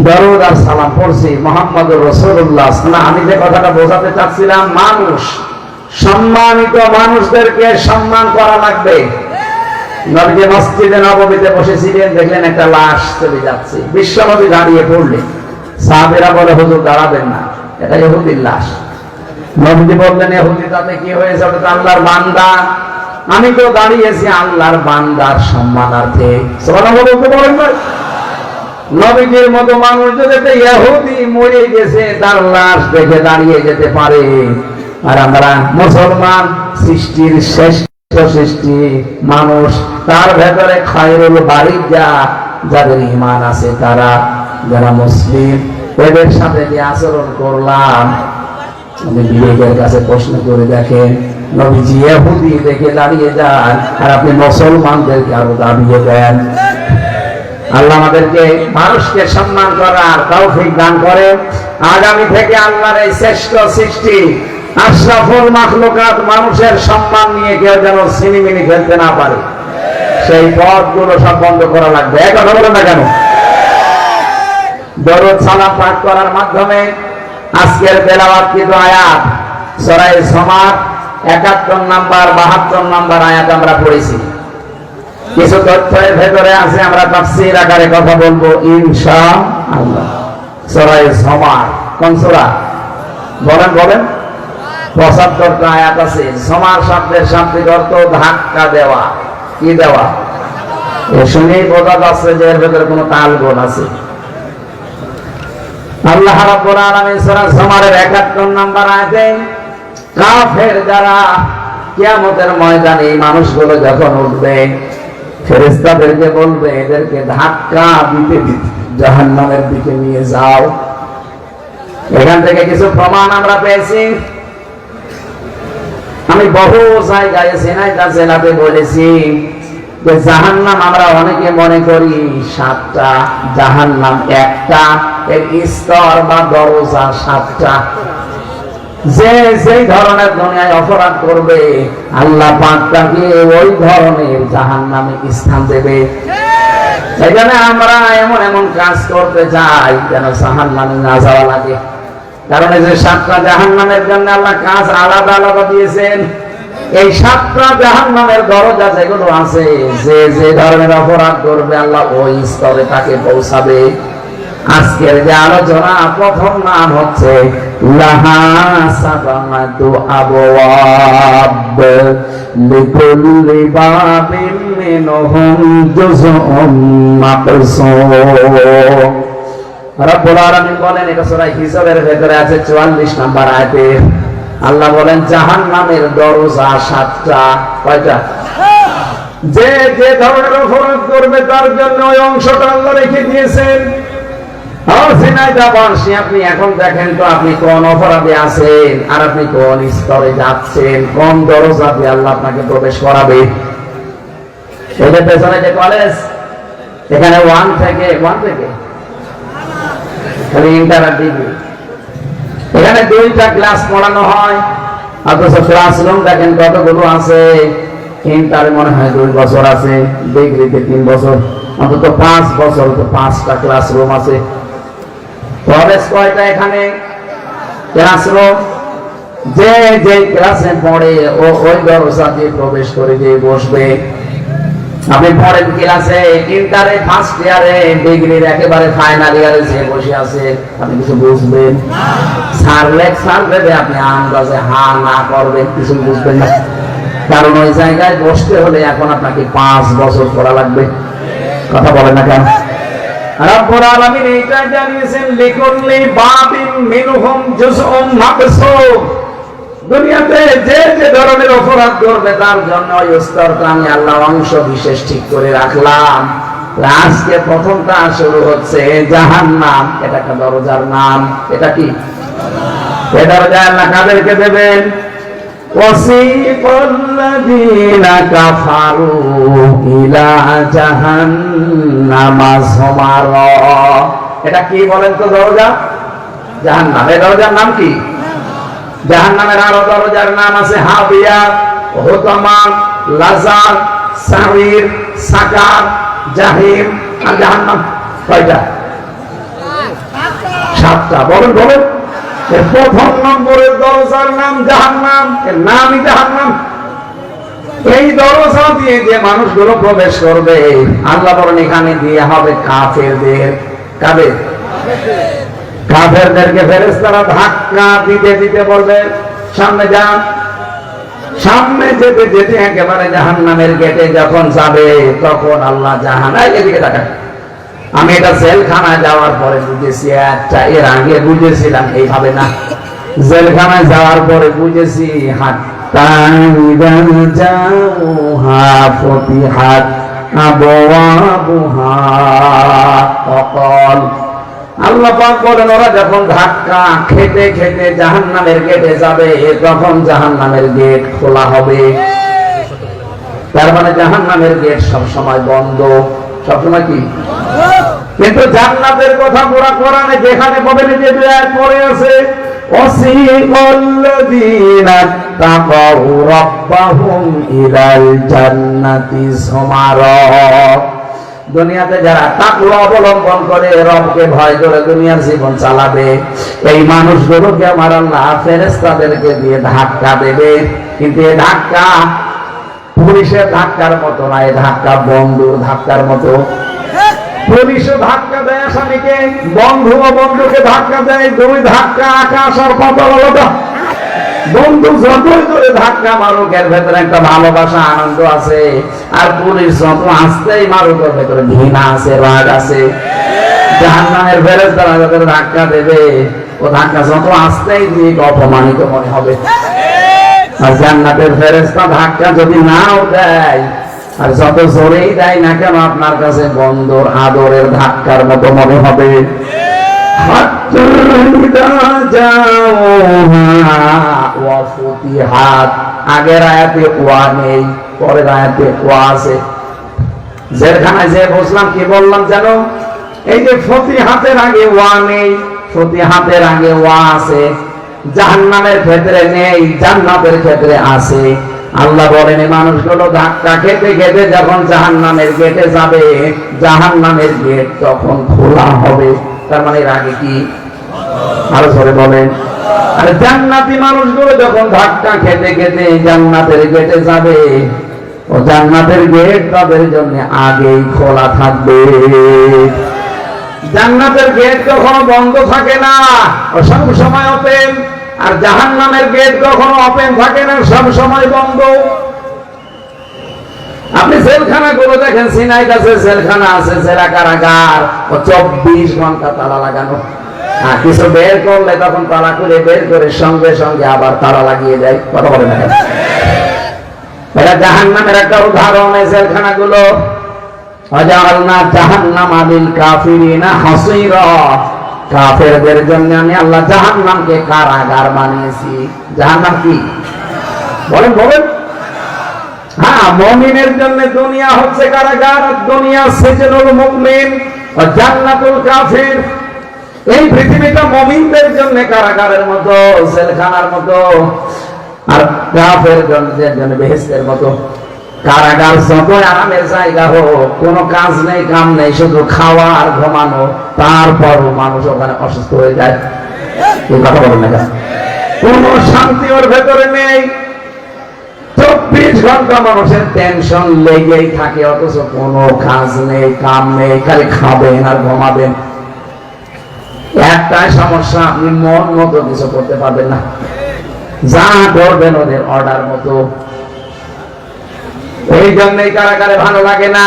দরুদ আর সালাম পড়ছি মুহাম্মদুর রাসূলুল্লাহ। আমি যে কথাটা বোঝাতে চাচ্ছিলাম, মানুষ, সম্মানিত মানুষদেরকে সম্মান করা লাগবে। নবীজি মসজিদে নববীতে বসেছিলেন, দেখলেন একটা লাশ চলে যাচ্ছে, বিশ্বনবী দাঁড়িয়ে পড়লেন। সাহাবীরা বলে, হুজুর দাঁড়াবেন না, এটা ইহুদির লাশ। নবীজি বললেন, ইহুদি তাতে কি হয়েছে, ওটা তো আল্লাহর বান্দা, আমি তো দাঁড়িয়েছি আল্লাহর বান্দার সম্মানার্থে। সুবহানাল্লাহ বলতে বলেন না? নবীজির মতো মানুষ যদি ইহুদি মরে গেছে তার লাশ দেখে দাঁড়িয়ে যেতে পারে, আর আমরা মুসলমান, সৃষ্টির শ্রেষ্ঠ সৃষ্টি মানুষ, তার ভেতরে খায়রুল বারিয়া, যাদের ঈমান আছে তারা, যারা মুসলিম, এদের সাথে যে আচরণ করলাম, আপনি বিবেকের কাছে প্রশ্ন করে দেখেন, নবীজি ইহুদি দেখে দাঁড়িয়ে যান, আর আপনি মুসলমানদেরকে আরো দাঁড়িয়ে দেন। আল্লাহ আমাদেরকে মানুষকে সম্মান করার তৌফিক দান করে। আগামী থেকে আল্লাহর এই শ্রেষ্ঠ সৃষ্টি আশরাফুল মাখলুকাত মানুষের সম্মান নিয়ে কেউ যেন সিনিমিনি ফেলতে না পারে, সেই পথগুলো সব বন্ধ করা লাগবে। এক কথা বলেন না কেন? দরুদ সালাম পাঠ করার মাধ্যমে আজকের তেলাওয়াতকৃত আয়াত সূরা জুমার ৭১ নাম্বার ৭২ নাম্বার আয়াত আমরা পড়েছি। কিছু তথ্যের ভেতরে আছে, আমরা তাফসীর আকারে কথা বলবো ইনশাআল্লাহ। সূরা জুমার কোন সূরা বলেন? ৭৫টা আয়াত আছে। জুমার শব্দের শাব্দিক অর্থ ধাক্কা দেওয়া। কি দেওয়া? এ শুনেই বোঝা যাচ্ছে যে এর ভেতরে কোনো তালগোল আছে। আল্লাহ রাব্বুল আলামিন সূরা জুমারের ৭১ নাম্বার আয়াতে কাফের যারা কিয়ামতের ময়দানে এই মানুষগুলো যখন উঠবে, ফেরেশতাদেরকে বলবে এদেরকে ধাক্কা দিতে দিতে জাহান্নামের দিকে নিয়ে যাও। এখান থেকে কিছু প্রমাণ আমরা পেয়েছি। আমি বহু জায়গায় সিনাইদা জেলাতে বলেছি যে জাহান্নাম আমরা অনেকে মনে করি ৭টা, জাহান্নাম একটা, এর স্তর বা দরজা 7টা। যে যেই ধরনের দুনিয়ায় অপরাধ করবে আল্লাহ পাক তাকে ওই ধরনের জাহান্নামে স্থান দেবে। সেখানে আমরা এমন এমন কাজ করতে চাই যেন জাহান্নামে না যাওয়া লাগে, কারণ এই যে 7টা জাহান্নামের জন্য আল্লাহ কাজ আলাদা আলাদা দিয়েছেন। এই 7টা জাহান্নামের দরজা যেগুলো আছে, যে যে ধরনের অপরাধ করবে আল্লাহ ওই স্তরে তাকে পৌঁছাবে। আজকের যে আলোচনা প্রথম নাম হচ্ছে লাহা সাবাতু আবওয়াব লিকুল্লি বাবিন মিনহুম জুজউম মাকসুম। রব্বুল আলামিন বলেন, এটা সূরা হিজরের ভেতরে আছে 44 নাম্বার আয়াতে। আল্লাহ বলেন জাহান্নামের দরজা 7টা। কয়টা? যে যে ধরনের অপরাধ করবে তার জন্য ওই অংশটা আল্লাহ রেখে দিয়েছেন। আপনি এখন দেখেন তো আপনি কোন অপরাধে আছেন, আর আপনি কোন স্তরে যাচ্ছেন, কোন দরজা দিয়ে আল্লাহ আপনাকে প্রবেশ করাবে। এদের পেছনে যে কলেজ, এখানে 1 থেকে খালি ইন্টার আর ডিগ্রি, এখানে 2টা ক্লাস পড়ানো হয়, অথচ ক্লাসরুম দেখেন কতগুলো আছে। ইন্টারে মনে হয় 2 বছর আছে, ডিগ্রিতে 3 বছর, অন্তত 5 বছর, তো 5টা ক্লাসরুম আছে। কলেজ কয়টা? এখানে ক্লাসরুম। যে যে ক্লাসে পড়ে ও ওই দরজা দিয়ে প্রবেশ করে দিয়ে বসবে। আপনি পড়েন ক্লাসে, ইন্টারে ফার্স্ট ইয়ারে, ডিগ্রির একেবারে ফাইনাল ইয়ারে যে বসে আছে, আপনি কিছু বুঝবেন? স্যার লেকচার দেবে, আপনি আন্দাজে হা না করবেন, কিছু বুঝবেন না। কারণ ওই জায়গায় বসতে হলে এখন আপনাকে 5 বছর পড়া লাগবে। কথা বলেন না কেন? রব্বুল আলামিন এইটা জানিয়েছেন লিকুল্লি বাবিন মিনহুম জুজউম মাকসুম। দুনিয়াতে যে যে ধরনের অপরাধ করবে তার জন্য ওই স্তরটা আমি আল্লাহ অংশ বিশেষ ঠিক করে রাখলাম। আজকে প্রথমটা শুরু হচ্ছে জাহান্নাম। এটা একটা দরজার নাম। এটা কি? এই দরজা আল্লাহ কাদেরকে দেবেন? ওয়াসিফাল্লাযীনা কাফারু ইলা জাহান্নামা যুমারা। এটা কি বলেন তো দরজা? জাহান্নাম। এই দরজার নাম কি? জাহান্নামের আরো দরজার নাম আছে হাবিয়া, হুতামা, লাযা, সাঈর, সাকার, জাহিম আর জাহান্নাম। কয়টা? 7টা। বলেন। প্রথম নম্বরের দরজার নাম জাহান্নাম, এর নামই জাহান্নাম। এই দরজা দিয়ে যে মানুষগুলো প্রবেশ করবে, আল্লাহ বলেন এখানে দিয়ে হবে কাফেরদের। কাদের? কাফেরদেরকে ফেরেশতারা ধাক্কা দিতে দিতে বলবে সামনে যান। সামনে যেতে যেতে একেবারে জাহান্নামের গেটে যখন যাবে, তখন আল্লাহ জাহান্নামের এদিকে তাকায়। আমি এটা জেলখানায় যাওয়ার পরে বুঝেছি, একটা এর আগে বুঝেছিলাম এইভাবে না, জেলখানায় যাওয়ার পরে বুঝেছি হাত্তা ইযা জাউহা ফুতিহাত আবওয়াবুহা ওয়াকাল। আল্লাহ পাক বলেন ওরা যখন ধাক্কা খেতে খেতে জাহান্নামের গেটে যাবে, তখন জাহান্নামের গেট খোলা হবে। তার মানে জাহান্নামের গেট সব সময় বন্ধ। সব সময় কি? কিন্তু জান্নাতের কথা পুরা কোরআনে যেখানে পাবেন যে দুই আয়াত পড়ে আছে, ওয়াসিকাল্লাযীনা তাকাউ রাব্বাহুম ইলাল জান্নাতি সুমারা। দুনিয়াতে যারা তাকওয়া অবলম্বন করে, রবকে ভয় করে দুনিয়ার জীবন চালাবে, এই মানুষগুলোকে আমার আল্লাহ ফেরেশতাদেরকে দিয়ে ধাক্কা দেবে। কিন্তু এই ধাক্কা পুলিশের ধাক্কার মতো না, এই ধাক্কা বন্ধুর ধাক্কার মতো। পুলিশও ধাক্কা দেয় আসামিকে, বন্ধুও বন্ধুকে ধাক্কা দেয়। দুই ধাক্কা আকাশ আর পাতাল আলাদা। বন্ধু যতই করে ধাক্কা মারুক, এর ভেতরে একটা ভালোবাসা আনন্দ আছে। আর পুলিশ যত আসতেই মারুক, এর ভেতরে ঘৃণা আছে, রাগ আছে। জাহান্নামের ফেরেশতারা যাদের ধাক্কা দেবে, ও ধাক্কা যত আসতেই দিয়ে অপমানিত মনে হবে। আর জান্নাতের ফেরেশতা ধাক্কা যদি নাও দেয়, আর যত জোরেই দেয় না কেন, আপনার কাছে বন্ধুর আদরের ধাক্কার মতো মনে হবে। আগের আয়াতে ওয়া নেই, পরের আয়াতে ওয়া আছে। জেলখানায় যে বসলাম কি বললাম জানো? এই যে ফতিহাতের আগে ওয়া নেই, ফতিহাতের আগে ওয়া আছে। জাহান্নামের ক্ষেত্রে নেই, জান্নাতের ক্ষেত্রে আছে। আল্লাহ বলেন এই মানুষগুলো ধাক্কা খেতে খেতে যখন জাহান্নামের গেটে যাবে, জাহান্নামের গেট তখন খোলা হবে। তার মানে এর আগে কি? আরো জোরে বলেন। আর জান্নাতি মানুষগুলো যখন ধাক্কা খেতে খেতে জান্নাতের গেটে যাবে, ও জান্নাতের গেট তাদের জন্য আগেই খোলা থাকবে। জান্নাতের গেট কখনো বন্ধ থাকে না, ও সব সময় ওপেন। আর জাহান্নামের গেট কখনো ওপেন থাকে না, সব সময় বন্ধ। আপনি জেলখানা গুলো দেখেন, সিনাই কাছে জেলখানা আছে, জেলা কারাগার, ও 24 ঘন্টা তালা লাগানো। কিছু বের করলে তখন তালা খুলে বের করে সঙ্গে সঙ্গে আবার তালা লাগিয়ে যায়। কথা বলে না, এটা জাহান্নামের একটা উদাহরণ। এই জেলখানা গুলো ওয়াজআলনা জাহান্নামা লিল কাফিরিনা হাসীরা। কাফেরদের জন্য আমি আল্লাহ জাহান্নামকে কারাগার বানিয়েছি। জাহান্নাম কি? বলেন বলেন। হ্যাঁ, মুমিনের জন্য দুনিয়া হচ্ছে কারাগার, দুনিয়া সিজনুল মুমিন ও জান্নাতুল কাফির। এই পৃথিবীটা মুমিনদের জন্য কারাগারের মতো, জেলখানার মতো, আর কাফেরদের জন্য বেহেশতের মতো। কারাগার যতই আরামের জায়গা হোক, কোনো কাজ নেই, কাম নেই, শুধু খাওয়া আর ঘুমানো, তারপরও মানুষ ওখানে অসুস্থ হয়ে যায়। এই কথা বলেন না, কোনো শান্তি ওর ভেতরে নেই। 24 ঘন্টা মানুষের টেনশন লেগেই থাকে, অথচ কোনো কাজ নেই, কাম নেই, খালি খাবেন আর ঘুমাবেন। একটাই সমস্যা, আপনি মন মতো কিছু করতে পারবেন না, যা করবেন ওদের অর্ডার মতো। এই জন্যই কারাগারে ভালো লাগে না।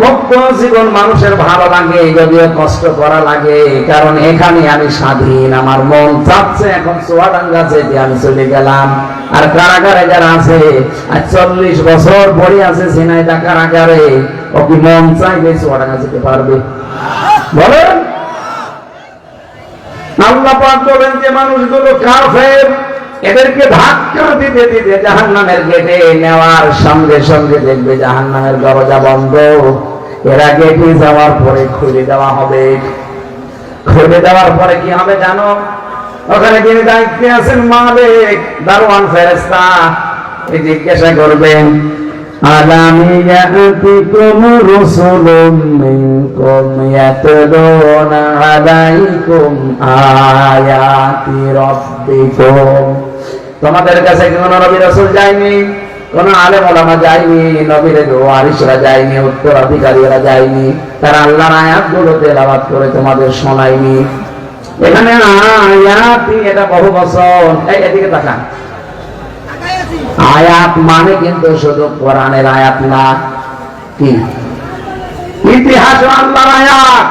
মুক্ত জীবন মানুষের ভালো লাগে, যদিও কষ্ট করা লাগে, কারণ এখানে আমি স্বাধীন, আমার মন চাচ্ছে এখন চুয়াডাঙ্গা যেতে, আমি চলে গেলাম। আর কারাগারে যারা আছে, আর 40 বছর পরে আছে ঝিনাইদহ কারাগারে, ও কি মন চাইবে চুয়াডাঙ্গা যেতে পারবে? বলেন। আল্লাহ পাক বলেন যে মানুষগুলো কাফের, এদেরকে ধাক্কা দিতে দিতে জাহান্নামের গেটে নেওয়ার সঙ্গে সঙ্গে দেখবে জাহান্নামের দরজা বন্ধ। এরা গেটে যাওয়ার পরে খুলে দেওয়া হবে। খুলে দেওয়ার পরে কি হবে জানো? ওখানে যিনি দায়িত্বে আছেন মালিক, দারওয়ান ফেরেশতা, এই জিজ্ঞাসা করবেন, আলাম ইয়াতিকুম রাসূলুম মিনকুম ইয়াতলুনা আলাইকুম আয়াতি রাব্বিকুম। তোমাদের কাছে কি কোনো নবী রাসূল যায়নি? কোন আলেম ওলামা যায়নি, নবীর ওয়ারিসরা যায়নি, উত্তরাধিকারীরা যায়নি, তারা আল্লাহর আয়াতগুলো তেলাওয়াত করে তোমাদের শোনায়নি। এখানে আয়াত, এটা বহু বছর, এদিকে তাকান। আয়াত মানে কিন্তু শুধু কোরআনের আয়াত না, কি ইতিহাস আল্লাহর আয়াত।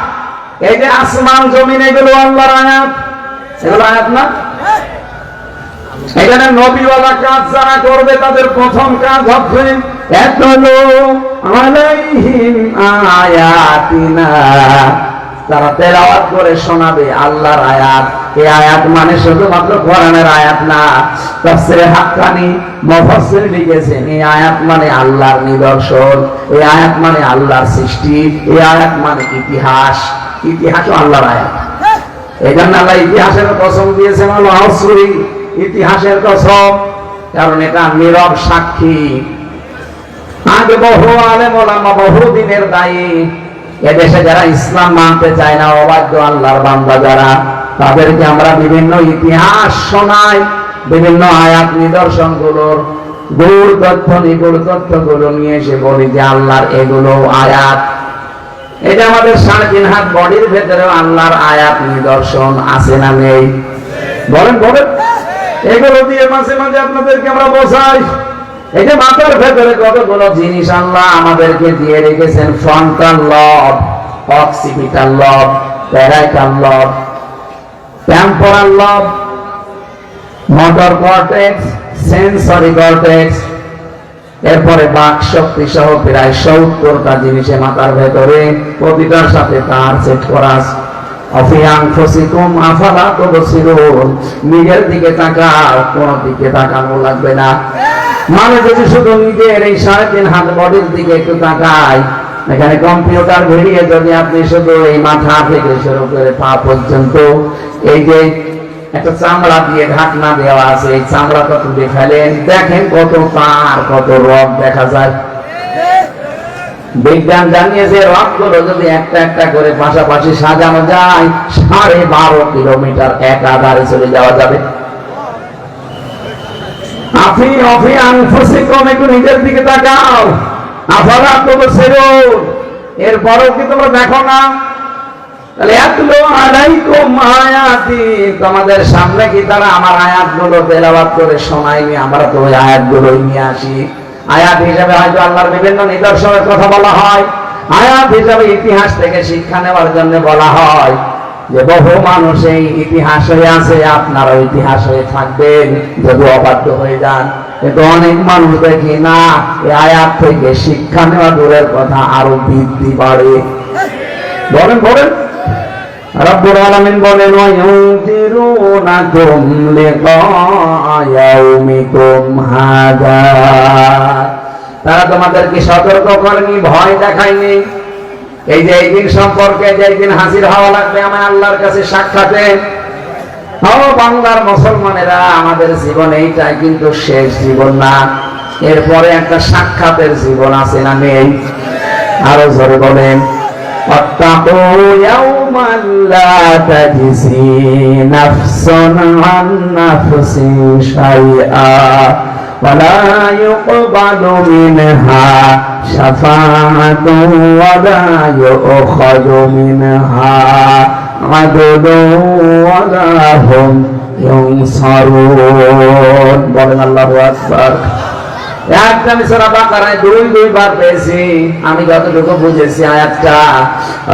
এই যে আসমান জমিন, এগুলো আল্লাহর আয়াত, এগুলো আয়াত না? এখানে নবীওয়ালা কাজ যারা করবে তাদের প্রথম কাজ হচ্ছে ইয়াতলু আলাইহিম আয়াতিনা, তারা তেলাওয়াত করে শোনাবে আল্লাহর আয়াত। এই আয়াত মানে শুধুমাত্র কোরআনের আয়াত না। তাফসীরে হাক্কানি মুফাসসির লিখেছেন এই আয়াত মানে আল্লাহর নিদর্শন, এই আয়াত মানে আল্লাহর সৃষ্টি, এই আয়াত মানে ইতিহাস। ইতিহাসও আল্লাহর আয়াত। এই জন্য আল্লাহ ইতিহাসের কসম দিয়েছেন, আল্লাহ আসরি, ইতিহাসের কসম, কারণ এটা নীরব সাক্ষী। আগে বহু আলেম ওলামা বহু দিনের দায়ী, এদেশে যারা ইসলাম মানতে চায় না, অবাধ্য আল্লাহর বান্দা যারা, তাদেরকে আমরা বিভিন্ন ইতিহাস শোনাই, বিভিন্ন আয়াত নিদর্শন গুলোর দূর তথ্য নিগুড় তথ্যগুলো নিয়ে এসে বলি যে আল্লাহর এগুলো আয়াত। এটা আমাদের 3.5 হাত বডির ভেতরে আল্লাহর আয়াত নিদর্শন আছে না নেই? বলেন বলেন। এগুলো দিয়ে মাঝে মাঝে আপনাদেরকে আমরা বোঝাই। এই যে মাথার ভেতরে কতগুলো জিনিস আল্লাহ আমাদেরকে দিয়ে রেখেছেন, ফ্রন্টাল লব, অক্সিপিটাল লব, প্যারাইটাল লব, টেম্পোরাল লব, মোটর কর্টেক্স, সেন্সরি কর্টেক্স, এরপরে বাক শক্তি সহ প্রায় 70টা জিনিসে মাথার ভেতরে, প্রতিটার সাথে তার সেট করা আছে। নিজের দিকে তাকাও, কোন দিকে তাকানো লাগবে না। মানে যদি শুধু নিজের এই 3.5 হাত বডির দিকে একটু তাকাই, এখানে কম্পিউটার ঘুরিয়ে যদি আপনি শুধু এই মাথা থেকে শুরু করে পা পর্যন্ত এই যে একটা চামড়া দিয়ে ঢাকনা দেওয়া আছে, এই চামড়াটা তুলে ফেলেন, দেখেন কত তার, কত রড দেখা যায়। বিজ্ঞান জানিয়েছে রথগুলো যদি একটা একটা করে পাশাপাশি সাজানো যায়, 12.5 কিলোমিটার এক আধারে চলে যাওয়া যাবে। একটু নিজের দিকে তাকাও, আফারা তুবসিরুন, এরপরও কি তোমরা দেখো না? তাহলে ইয়াতলু আলাইকুম আয়াতি, তোমাদের সামনে কি তারা আমার আয়াতগুলো তেলাওয়াত করে শোনায়নি? আমরা তো ওই আয়াতগুলোই নিয়ে আসি। আয়াত হিসাবে হয়তো আল্লাহর বিভিন্ন নিদর্শনের কথা বলা হয়, আয়াত হিসাবে ইতিহাস থেকে শিক্ষা নেওয়ার জন্য বলা হয় যে বহু মানুষ এই ইতিহাস হয়ে আছে, আপনারা ইতিহাস হয়ে থাকবেন যদি অবাধ্য হয়ে যান। কিন্তু অনেক মানুষ দেখি না, এই আয়াত থেকে শিক্ষা নেওয়া দূরের কথা আরো বৃদ্ধি বাড়ে। বলেন বলেন। রব্বুল আলামিন বলেন, ওয়ায়ুনযিরুনাকুম লিকা ইয়াউমিকুম হাযা, তারা তোমাদেরকে সতর্ক করেনি, ভয় দেখায়নি। এই যে এই দিন সম্পর্কে, যে দিন হাজির হওয়া লাগবে আমার আল্লাহর কাছে সাক্ষাতে। ও বাংলার মুসলমানেরা, আমাদের জীবন এইটাই কিন্তু শেষ জীবন না, এরপরে একটা সাক্ষাতের জীবন আছে না নেই? আরো জোরে বলেন। ওয়াত্তাকু ইয়াওমান লা তাজজি নাফসুন আন নাফসিন শাইআ ওয়ালা ইউকবালু মিনহা শাফাআতুন ওয়ালা ইউখাযু মিনহা আদলুন ওয়ালা হুম ইউনসারুন। বলেন আল্লাহু আকবার। একটা আমি সূরা বাকারায় 2 বার পেয়েছি, আমি যতটুকু বুঝেছি আয়াতটা।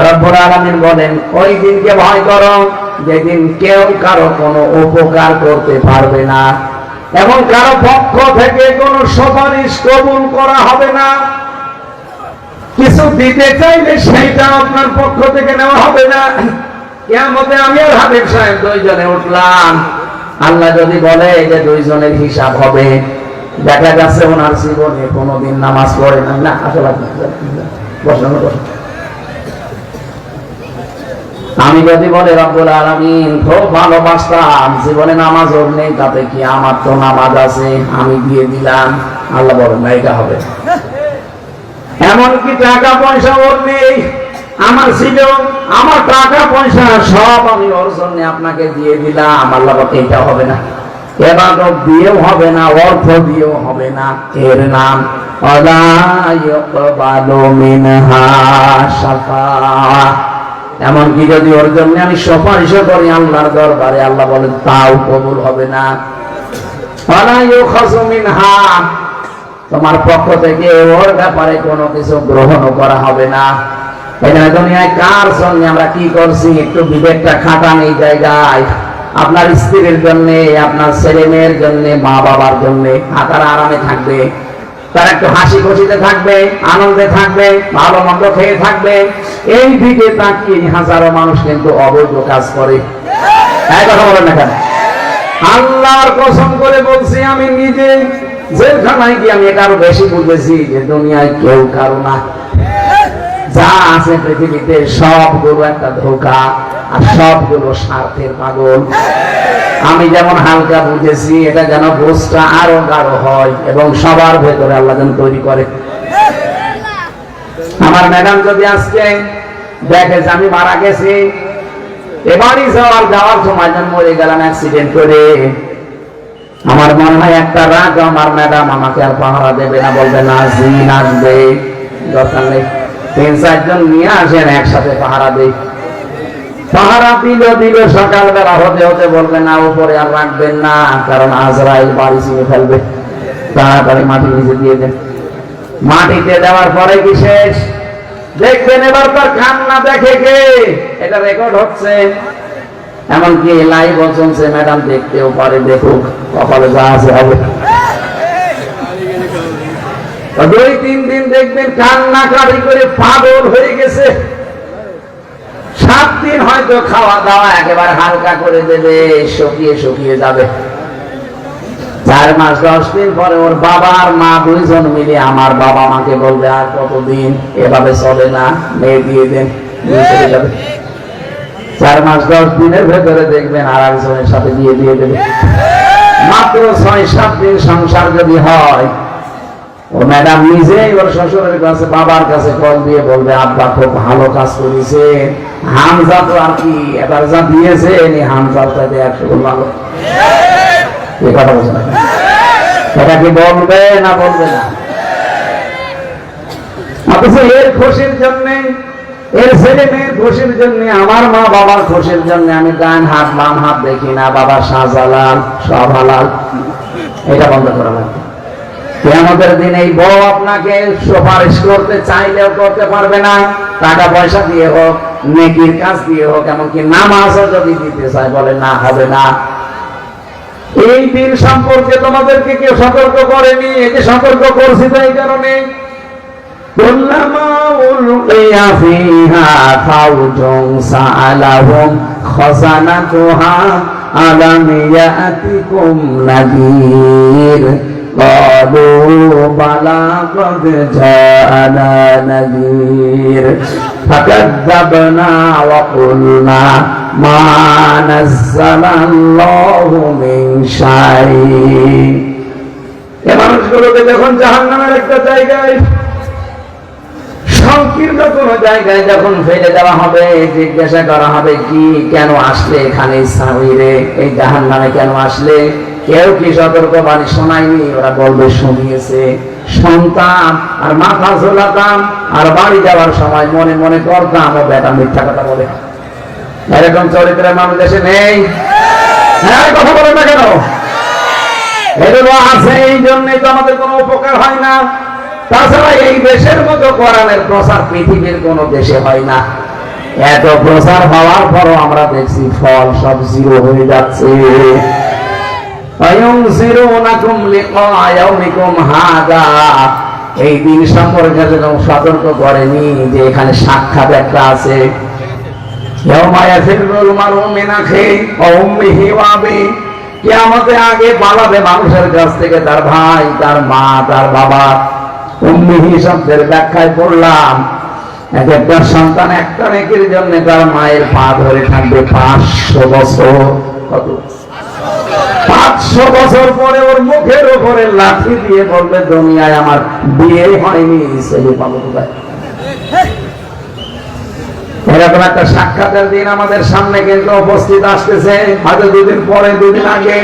রব্বুল আলামিন বলেন, ওই দিনকে ভয় করো যেদিন কেউ কারো কোনো উপকার করতে পারবে না এবং কারো পক্ষ থেকে কোনো সুপারিশ কবুল করা হবে না। কিছু দিতে চাইলে সেইটা আপনার পক্ষ থেকে নেওয়া হবে না। কিয়ামতে আমি আর হাবিব সাহেব 2 জনে উঠলাম, আল্লাহ যদি বলে যে 2 জনের হিসাব হবে, দেখা যাচ্ছে ওনার জীবনে কোনোদিন নামাজ পড়ে না। আসলে আমি যদি বলে রব্বুল আলামিন খুব ভালোবাসতাম, জীবনে নামাজ ওর নেই, তাতে কি, আমার তো নামাজ আছে, আমি দিয়ে দিলাম। আল্লাহ বলেন না, এটা হবে। এমনকি টাকা পয়সা ওর নেই, আমার ছিল, আমার টাকা পয়সা সব আমি ওর জন্য আপনাকে দিয়ে দিলাম। আল্লাহ বলেন এটা হবে না। ইবাদত দিয়েও হবে না, অর্থ দিয়েও হবে না, এর নাম ওয়ালা ইউকবালু মিনহা শাফাআহ। এমনকি যদি ওর জন্য আমি সুপারিশ করি আল্লাহর দরবারে, আল্লাহ বলেন তাও কবুল হবে না। ওয়ালা ইউখাযু মিনহা, তোমার পক্ষ থেকে ওর ব্যাপারে কোনো কিছু গ্রহণ করা হবে না। এখানে দুনিয়ায় কার সঙ্গে আমরা কি করছি একটু বিবেকটা খাটান এই জায়গায়। আপনার স্ত্রীর জন্য, আপনার ছেলে মেয়ের জন্য, মা বাবার জন্য তারা আরামে থাকবে, তারা একটু হাসি খুশিতে থাকবে, আনন্দে থাকবে, ভালো মন্দ খেয়ে থাকবে, এই দিকে তাকিয়ে হাজারো মানুষ কিন্তু অবৈধ কাজ করে। এই কথা বলেন না কেন? আল্লাহর কসম করে বলছি, আমি নিজে জেলখানায় গিয়ে আমি এটা আরো বেশি বুঝেছি যে দুনিয়ায় কেউ কারো না, যা আছে পৃথিবীতে সবগুলো একটা ধোঁকা, আর সবগুলো স্বার্থের পাগল। আমি যেমন হালকা বুঝেছি, এটা যেন বোঝটা আরো গাঢ় হয় এবং সবার ভেতরে আল্লাহ যেন তৈরি করে। আমার ম্যাডাম যদি আজকে দেখে যে আমি মারা গেছি, এবারই যাওয়ার সময় যেন মরে গেলাম অ্যাক্সিডেন্ট করে, আমার মনে হয় একটা রাগ আমার ম্যাডাম আমাকে আর পাহারা দেবে না, বলবে না জিন আসবে, দরকার নেই 3-4 জন নিয়ে আসেন একসাথে পাহারা দেই। পাহারা দিল সকালবেলা হতে হতে বলবে না উপরে আর রাখবেন না, কারণ আজরাইল বাড়ি চিনে ফেলবে, তাড়াতাড়ি মাটি নিচে দিয়ে দেন। মাটিতে দেওয়ার পরে কি শেষ? দেখবেন এবার তার কান্না দেখে কে, এটা রেকর্ড হচ্ছে, এমনকি লাইভ চলছে, ম্যাডাম দেখতেও পারে, দেখুক, কপালে যা আছে হবে। 2-3 দিন দেখবেন কান্নাকাটি করে পাগল হয়ে গেছে। 7 দিন হয়তো খাওয়া দাওয়া একেবারে হালকা করে দেবে, শুকিয়ে শুকিয়ে যাবে। 4 মাস 10 দিন পরে ওর বাবা আর মা দুইজন মিলে আমার বাবা মাকে বলবে আর কতদিন এভাবে চলে না, মেয়ে দিয়ে দেন, চলে যাবে। 4 মাস 10 দিনের ভেতরে দেখবেন আর একজনের সাথে বিয়ে দিয়ে দেবে। মাত্র 6-7 দিন সংসার যদি হয়, ও ম্যাডাম নিজেই ওর শ্বশুরের কাছে বাবার কাছে কল দিয়ে বলবে আব্বা খুব ভালো কাজ করেছে, হামজা তো আর কি এবার যা দিয়েছে হামজার চাইতে 100 গুণ ভালো। এই কথা বলছে না, এটা কি বলবে না বলবে না? অথচ এর খুশির জন্য, এর ছেলে মেয়ের খুশির জন্য, আমার মা বাবার খুশির জন্য আমি ডান হাত বাম হাত দেখি না, বাবা শাহজালাল সব হালাল, এটা বন্ধ করা লাগবে। কিয়ামতের দিন এই বউ আপনাকে সুপারিশ করতে চাইলেও করতে পারবে না, টাকা পয়সা দিয়ে হোক, নেকির কাজ দিয়ে হোক, এমনকি নামাজও যদি দিতে চায় বলে না, হবে না। এই দিন সম্পর্কে তোমাদেরকে কেউ সতর্ক করেনি, এই যে সতর্ক করছি তো এই কারণে, কুল্লামা উলকিয়া ফিহা ফাওজুন সাআলাহুম খাযানাতুহা আলাম ইয়াতিকুম নাযীর قالوا بلى قد جاءنا نذير فكذبنا وقلنا ما نزل الله من شيء। এই মানুষগুলোকে যখন জাহান্নামের একটা জায়গায়, সংকীর্ণ কোন জায়গায় যখন ফেলে দেওয়া হবে, জিজ্ঞাসা করা হবে কি কেন আসলে এখানে, সামিরে এই জাহান্নামে কেন আসলে, কেউ কি সতর্কবাণী শোনায়নি? ওরা বলবে শুনিয়েছে, শুনতাম আর মাথা ঝোলাতাম আর বাড়ি যাওয়ার সময় মনে মনে করতাম ও বেটা মিথ্যা কথা বলে। এরকম চরিত্রের মানুষ দেশে নেই? হ্যাঁ, কথা বলেন না কেন? এগুলো আছে, এই জন্যই তো আমাদের কোনো উপকার হয় না। তাছাড়া এই দেশের মতো কোরআনের প্রচার পৃথিবীর কোন দেশে হয় না। এত প্রচার হওয়ার পরও আমরা দেখছি ফল সব জিরো হয়ে যাচ্ছে। এই দিন সম্পর্কে যখন সতর্ক করেনি যে এখানে সাক্ষাৎ একটা আছে, কিয়ামতের আগে পালাবে মানুষের কাছ থেকে তার ভাই, তার মা, তার বাবা। উম্মিহি শব্দের ব্যাখ্যায় পড়লাম, এক একটা সন্তান একটা নেকির জন্য তার মায়ের পা ধরে থাকবে 500 বছর। কত? 500 বছর পরে ওর মুখের উপরে লাঠি দিয়ে বলবে দুনিয়ায় আমার বিয়ে হয়নি, ছেলে পাবো কোথায়? এরকম একটা সাক্ষাতের দিন আমাদের সামনে কিন্তু উপস্থিত আসতেছে, হয়তো 2 দিন পরে, 2 দিন আগে।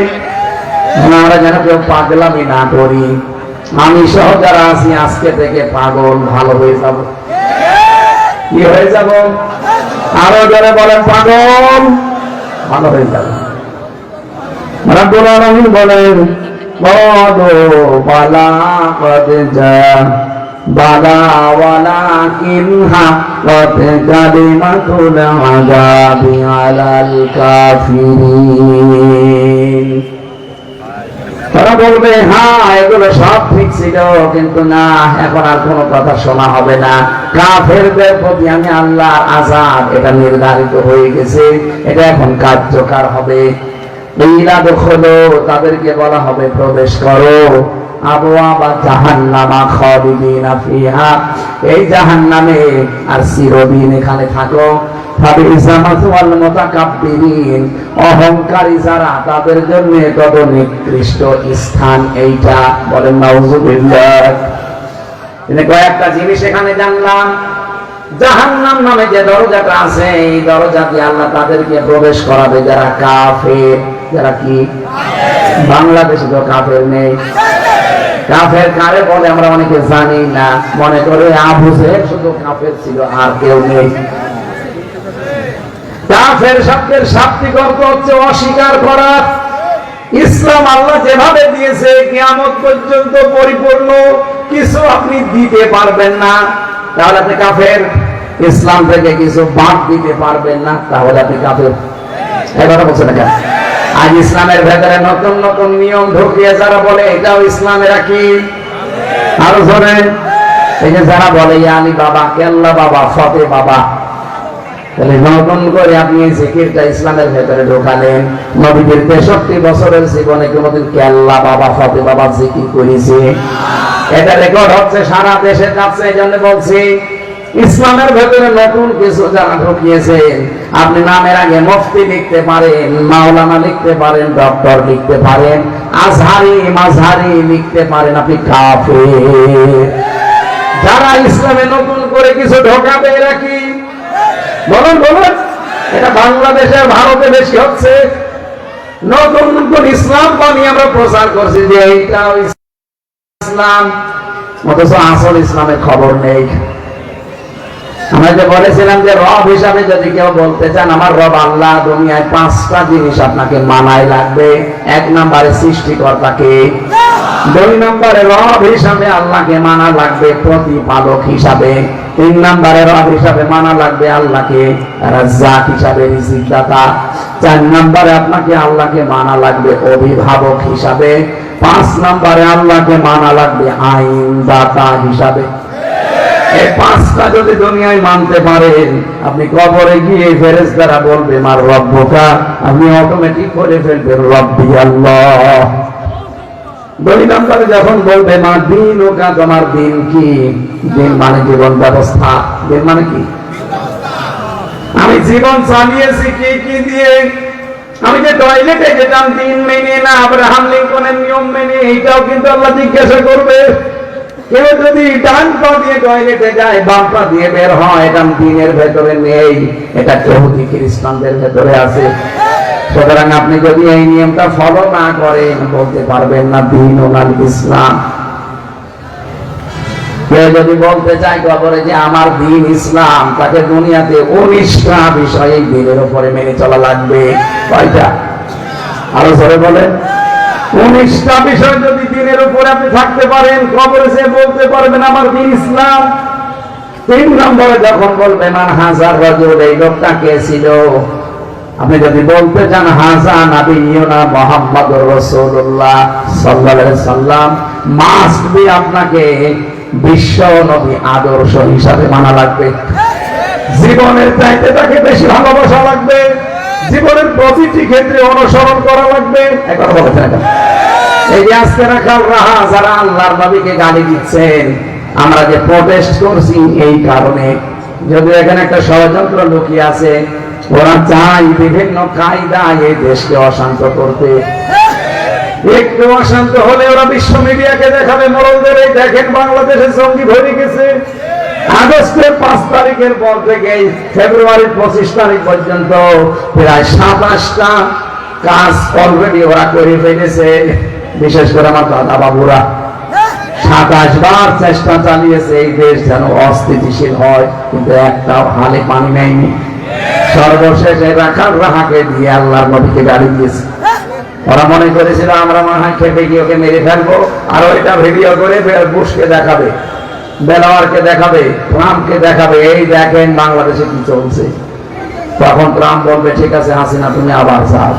আমরা যেন কেউ পাগলামি না করি। আমি সহ যারা আছি আজকে থেকে পাগল ভালো হয়ে যাব। কি হয়ে যাব? আরো যারা বলেন পাগল ভালো হয়ে যাব। রব্বুল আলামিন বলেন বালা কদ জা বালা ওয়ালাকিন হাক্কাত কালিমাতুল আযাবি আলাল কাফিরিন। তারা বলবে হ্যাঁ এগুলো সব ঠিক ছিল, কিন্তু না, এখন আর কোনো কথা শোনা হবে না। কাফেরদের প্রতি আমি আল্লাহর আযাব এটা নির্ধারিত হয়ে গেছে, এটা এখন কার্যকর হবে। তাদেরকে বলা হবে প্রবেশ করো আবওয়াবা জাহান্নামা খালিদিনা ফিহা, এই জাহান্নামে আর চিরদিন এখানে থাকো। অহংকারী যারা তাদের জন্য কত নিকৃষ্ট স্থান এইটা, বলেন নাউযুবিল্লাহ। কয়েকটা জিনিস এখানে জানলাম। জাহান্নাম নামে যে দরজাটা আছে, এই দরজা দিয়ে আল্লাহ তাদেরকে প্রবেশ করাবে যারা কাফের। যারা কি? বাংলাদেশে তো কাফের নেই। কাফের কারে বলে আমরা অনেকে জানি না, মনে করে আবু জেহেল শুধু কাফের ছিল আর কেউ নেই। কাফের শব্দের শাব্দিক অর্থ হচ্ছে অস্বীকার করা। ইসলাম আল্লাহ যেভাবে দিয়েছে কিয়ামত পর্যন্ত পরিপূর্ণ কিছু আপনি দিতে পারবেন না, তাহলে আপনি কাফের। ইসলাম থেকে কিছু বাদ দিতে পারবেন না, তাহলে আপনি কাফের। এবার বলছেন না, আজ ইসলামের ভেতরে নতুন নতুন নিয়ম ঢুকিয়ে যারা বলে এটাও ইসলামের কি আরো ধরেন, এই যে যারা বলে আলী বাবা, কেল্লা বাবা, ফতে বাবা, তাহলে নতুন করে আপনি এই জিকিরটা ইসলামের ভেতরে ঢোকালেন। নবীদের 63 বছরের জীবনে কোনদিন কেল্লা বাবা, ফতে বাবা জিকির করেছে? এটা রেকর্ড হচ্ছে, সারা দেশে যাচ্ছে। এই জন্য বলছি ইসলামের ভেতরে নতুন কিছু যারা ঢুকিয়েছেন, আপনি নামের আগে মুফতি লিখতে পারেন, মাওলানা লিখতে পারেন, ডক্টর লিখতে পারেন, আজহারি মাঝহারি লিখতে পারেন, আপনি কাফের। যারা ইসলামে নতুন করে কিছু ঢোকাবে এরা কি? বলুন বলুন। এটা বাংলাদেশে ভারতে বেশি হচ্ছে। নতুন নতুন ইসলাম বানিয়ে আমরা প্রচার করছি যে এইটা ইসলাম, অথচ আসল ইসলামের খবর নেই। আমরা যে বলেছিলাম যে রব হিসাবে যদি কেউ বলতে চান আমার রব আল্লাহ, দুনিয়ায় 5টা জিনিস আপনাকে মানায় লাগবে। 1 নম্বরে সৃষ্টিকর্তাকে, 2 নম্বরে রব হিসাবে আল্লাহকে মানা লাগবে প্রতিপালক হিসাবে, 3 নম্বরে রব হিসাবে মানা লাগবে আল্লাহকে রাজ্জাক হিসাবে রিজিকদাতা, 4 নম্বরে আপনাকে আল্লাহকে মানা লাগবে অভিভাবক হিসাবে, 5 নম্বরে আল্লাহকে মানা লাগবে আইনদাতা হিসাবে। এই 5টা যদি দুনিয়ায় মানতে পারেন, আপনি কবরে গিয়ে ফেরেশতারা বলবে মার রব্বুকা, আপনি অটোমেটিক করে ফেলবেন রব্বি আল্লাহ। 2 নম্বরে যখন বলবে মা দীনুকা, তোমার দিন কি? দিন মানে জীবন ব্যবস্থা। দিন মানে কি? আমি জীবন চালিয়েছি কি কি দিয়ে? আমি যে টয়লেটে যেতাম দিন মেনে না, আব্রাহাম লিঙ্কনের নিয়ম মেনে, এইটাও কিন্তু আল্লাহ জিজ্ঞাসা করবে। কেউ যদি ডান পা দিয়ে টয়লেটে যায়, বাম পা দিয়ে বের হয়, এটা দিনের ভেতরে নেই, এটা ইহুদি খ্রিস্টানদের ভেতরে আছে। সুতরাং আপনি যদি এই নিয়মটা ফলো না করেন, বলতে পারবেন না দিন ওনাল ইসলাম। কেউ যদি বলতে চায় কবরে যে আমার দিন ইসলাম, তাকে দুনিয়াতে 19টা বিষয় এই দিনের উপরে মেনে চলা লাগবে। কয়টা? আরো জোরে বলেন। 19টা বিষয় যদি দিনের উপরে আপনি থাকতে পারেন, কবরে সে বলতে পারবেন আমার দিন ইসলাম। 3 নম্বরে যখন বলবেন মান হাজার রাজুল, এই লোকটা কে ছিল? আপনি যদি বলতে চান হাজা নাবিয়ুনা মুহাম্মাদুর রাসূলুল্লাহ সাল্লাল্লাহু আলাইহি সাল্লাম, মাস্ট বি আপনাকে বিশ্ব নবী আদর্শ হিসাবে মানা লাগবে। জীবনের চাইতে তাকে বেশি ভালোবাসা লাগবে, জীবনের প্রতিটি ক্ষেত্রে অনুসরণ করা লাগবে। একবার বলেছেন, এই যে আজকে রাখাল রাহা যারা আল্লাহর নবীকে গালি দিচ্ছেন, আমরা যে প্রটেস্ট করছি এই কারণে। যদি এখানে একটা ষড়যন্ত্র লুকিয়ে আছে, ওরা চায় বিভিন্ন কায়দায় এই দেশকে অশান্ত করতে। একটু অশান্ত হলে ওরা বিশ্ব মিডিয়াকে দেখাবে মরলদের, এই দেখেন বাংলাদেশে জঙ্গি ভরে গেছে। আগস্টের 5 তারিখের পর থেকে ফেব্রুয়ারির 25 তারিখ পর্যন্ত প্রায় 27টা
কাজ অলরেডি ওরা করে ফেলেছে। বিশেষ করে আমার দাদা বাবুরা 27 বার চেষ্টা চালিয়েছে এই দেশ যেন অস্থিতিশীল হয়, কিন্তু একটাও হালে পানি নেয়নি। সর্বশেষ রাখাল রাহাকে দিয়ে আল্লাহর নবীকে গাড়ি দিয়েছে। ওরা মনে করেছিল আমরা মনে হয় খেপে গিয়ে ওকে মেরে ফেলবো, আর ওইটা ভিডিও করে বুশকে দেখাবে, বেলাওয়ারকে দেখাবে, ট্রাম্পকে দেখাবে, এই দেখেন বাংলাদেশে কি চলছে। তখন ট্রাম্প বলবে ঠিক আছে হাসিনা তুমি আবার যাও।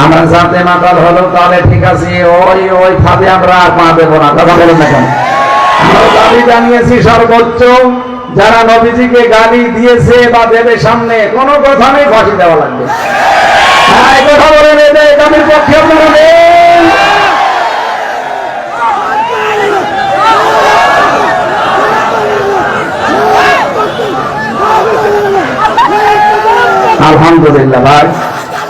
আমরা যাতে মাতাল হলো তাহলে ঠিক আছে, ওই ওই ফাঁদে আমরা আর পা দেবো না। কথা বলেন না কেন? আমরা দাবি জানিয়েছি সর্বোচ্চ যারা নবীজিকে গালি দিয়েছে বা দেবে সামনে কোনো কথা নেই, ফাঁসি দেওয়া লাগবে। হ্যাঁ, কথা বলে নেবে গালির পক্ষে আপনারা নেই। আলহামদুলিল্লাহ ভাই,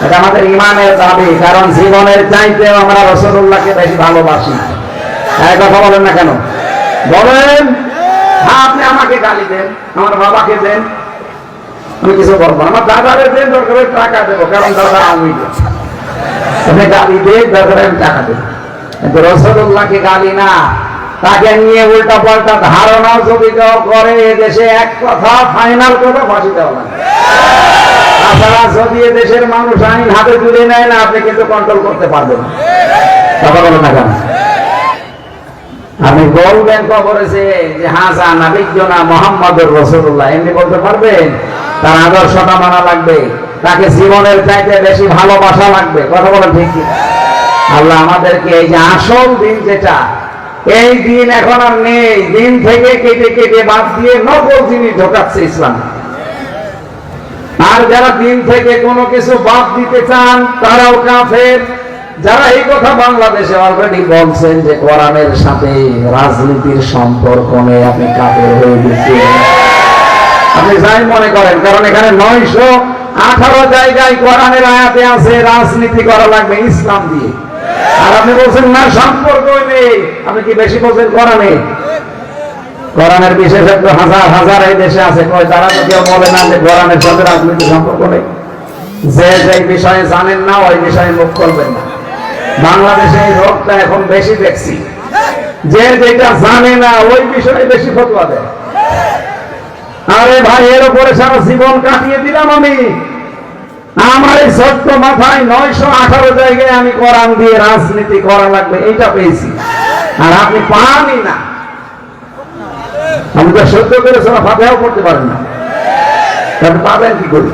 এটা আমাদের ইমানের দাবি, কারণ জীবনের চাইতেও আমরা রাসূলুল্লাহকে বেশি ভালোবাসি। এই কথা বলেন না কেন? বলেন। হ্যাঁ, আপনি আমাকে গালি দেন, আমার বাবাকে দেন, আমি কিছু বলবো না। আমার দাদারে দেন, দরকার টাকা দেবো, কারণ দাদা আমি আপনি গালি দেন, দরকার আমি টাকা দেবো, কিন্তু রাসূলুল্লাহকে গালি না, তাকে নিয়ে উল্টা পাল্টা ধারণাও যদি কেউ করে এদেশে এক কথা ফাইনাল কথা ফাঁসি দেওয়া লাগে। তাছাড়া যদি দেশের মানুষ আইন হাতে তুলে নেয় না, আপনি কিন্তু কন্ট্রোল করতে পারবেন না। কথা বলেন না কেন? আপনি বলবেন কবরেছে যে হাসান নাবিয়্যুনা মুহাম্মাদুর রাসূলুল্লাহ, এমনি বলতে পারবেন? তার আদর্শটা মানা লাগবে, তাকে জীবনের চাইতে বেশি ভালোবাসা লাগবে। কথা বলেন ঠিক কি? আল্লাহ আমাদেরকে এই যে আসল দিন যেটা, এই দিন এখন আর নেই, দিন থেকে কেটে কেটে বাদ দিয়ে নকল জিনিস ঢোকাচ্ছে ইসলাম। আর যারা দিন থেকে কোনো কিছু বাদ দিতে চান তারাও কাফের। যারা এই কথা বাংলাদেশে অলরেডি বলছেন যে কোরআনের সাথে রাজনীতির সম্পর্ক নেই, আপনি কাফের হয়ে গেছেন। আপনি যাই মনে করেন, কারণ এখানে 918 জায়গায় কোরআনের আয়াতে আছে রাজনীতি করা লাগবে ইসলাম দিয়ে, আর আপনি বলছেন না সম্পর্কই নেই। আপনি কি বেশি বলছেন কোরআনে? কোরআনের বিশেষজ্ঞ হাজার হাজার এই দেশে আছে, কই তারা তো কেউ বলে না যে কোরআনের সাথে রাজনীতির সম্পর্ক নেই। যে যে বিষয়ে জানেন না ওই বিষয়ে মুখ খুলবেন না। বাংলাদেশে এই রোগটা এখন বেশি দেখছি, যে যেটা জানে না ওই বিষয়ে বেশি ফতোয়া দেয়। আরে ভাই, এর উপরে সারা জীবন কাটিয়ে দিলাম আমি। আমার এই ছোট্ট মাথায় 918 জায়গায় আমি কোরআন দিয়ে রাজনীতি করা লাগবে এইটা পেয়েছি, আর আপনি পানই না। আমি তো সহ্য করে সোনা ফাতেহাও করতে পারেন না, আপনি পাবেন কি করি?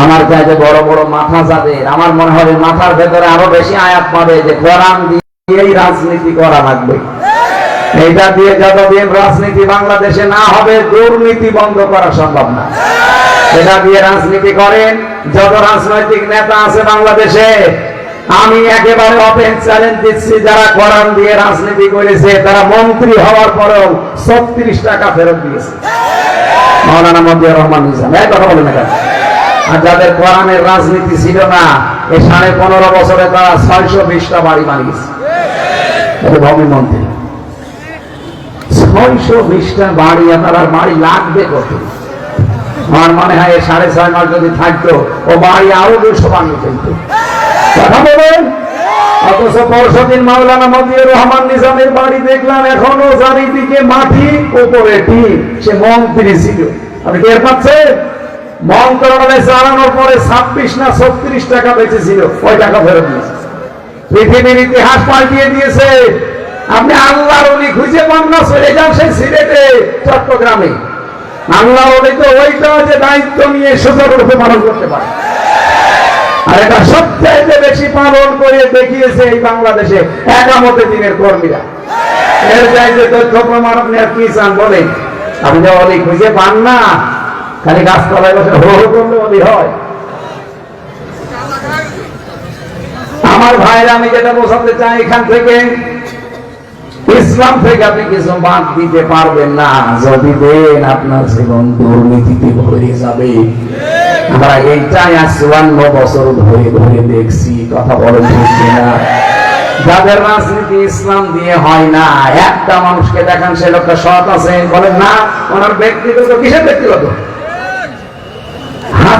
আমার চাইতে বড় বড় মাথা যাদের, আমার মনে হয় মাথার ভেতরে আরো বেশি আয়াত পাবে যে কোরআন দিয়েই রাজনীতি করা লাগবে। এইটা দিয়ে যতদিন রাজনীতি বাংলাদেশে না হবে, দুর্নীতি বন্ধ করা সম্ভব না। এটা দিয়ে রাজনীতি করেন যত রাজনৈতিক নেতা আছে বাংলাদেশে, আমি একেবারে ওপেন চ্যালেঞ্জ দিচ্ছি, যারা কোরআন দিয়ে রাজনীতি করেছে তারা মন্ত্রী হওয়ার পরেও 36 টাকা ফেরত দিয়েছে। মাওলানা মতিয়ার রহমান নিজাম, এই কথা বলে না কেন? আর যাদের কোরআনের রাজনীতি ছিল না, এই 15.5 বছরে তারা 620টা বাড়ি বানিয়েছে। ভূমি মন্ত্রী 620টা বাড়ি, আপনার আর বাড়ি লাগবে কত? আমার মনে হয় 6.5 মাস যদি থাকতো ও বাড়ি আরো 200 বানিয়ে ফেলত। কথা বলেন। অথচ পরশুদিন মাওলানা মতিয়ার রহমান নিজামের বাড়ি দেখলাম এখনো চারিদিকে মাটি, উপরে টিন। সে মন্ত্রী ছিল, আপনি টের পাচ্ছেন? মন্ত্রণালয়ে চালানোর পরে 26 না 36 টাকা বেঁচেছিল, ওই টাকা ফেরত দিয়েছে। পৃথিবীর ইতিহাস পাল্টিয়ে দিয়েছে। আপনি আল্লাহর ওলি খুঁজে পান না, চলে যান সেই সিলেটে, চট্টগ্রামে। আল্লাহ ওলি তো ওইটা যে দায়িত্ব নিয়ে সুচারুরূপে পালন করতে পারে, আর এটা সবচাইতে বেশি পালন করে দেখিয়েছে এই বাংলাদেশে একামতে দিনের কর্মীরা। এর চাইতে তথ্য প্রমাণ আপনি আর কি চান বলেন? আপনি যে ওলি খুঁজে পান না, খালি গাছতলায় বসে হো হো করলে ওলি হয়। আমার ভাইরা, আমি যেটা বোঝাতে চাই, এখান থেকে ইসলাম থেকে আপনি কিছু বাদ দিতে পারবেন না। যদি দেন, আপনার জীবন দুর্নীতিতে ভরে যাবে। আমরা এইটাই 54 বছর ধরে ধরে দেখছি। কথা বলেন ঠিক কিনা? যাদের রাজনীতি ইসলাম দিয়ে হয় না, একটা মানুষকে দেখান সে লোকটা সৎ আছে, বলেন না ওনার ব্যক্তিগত, কিসের ব্যক্তিগত?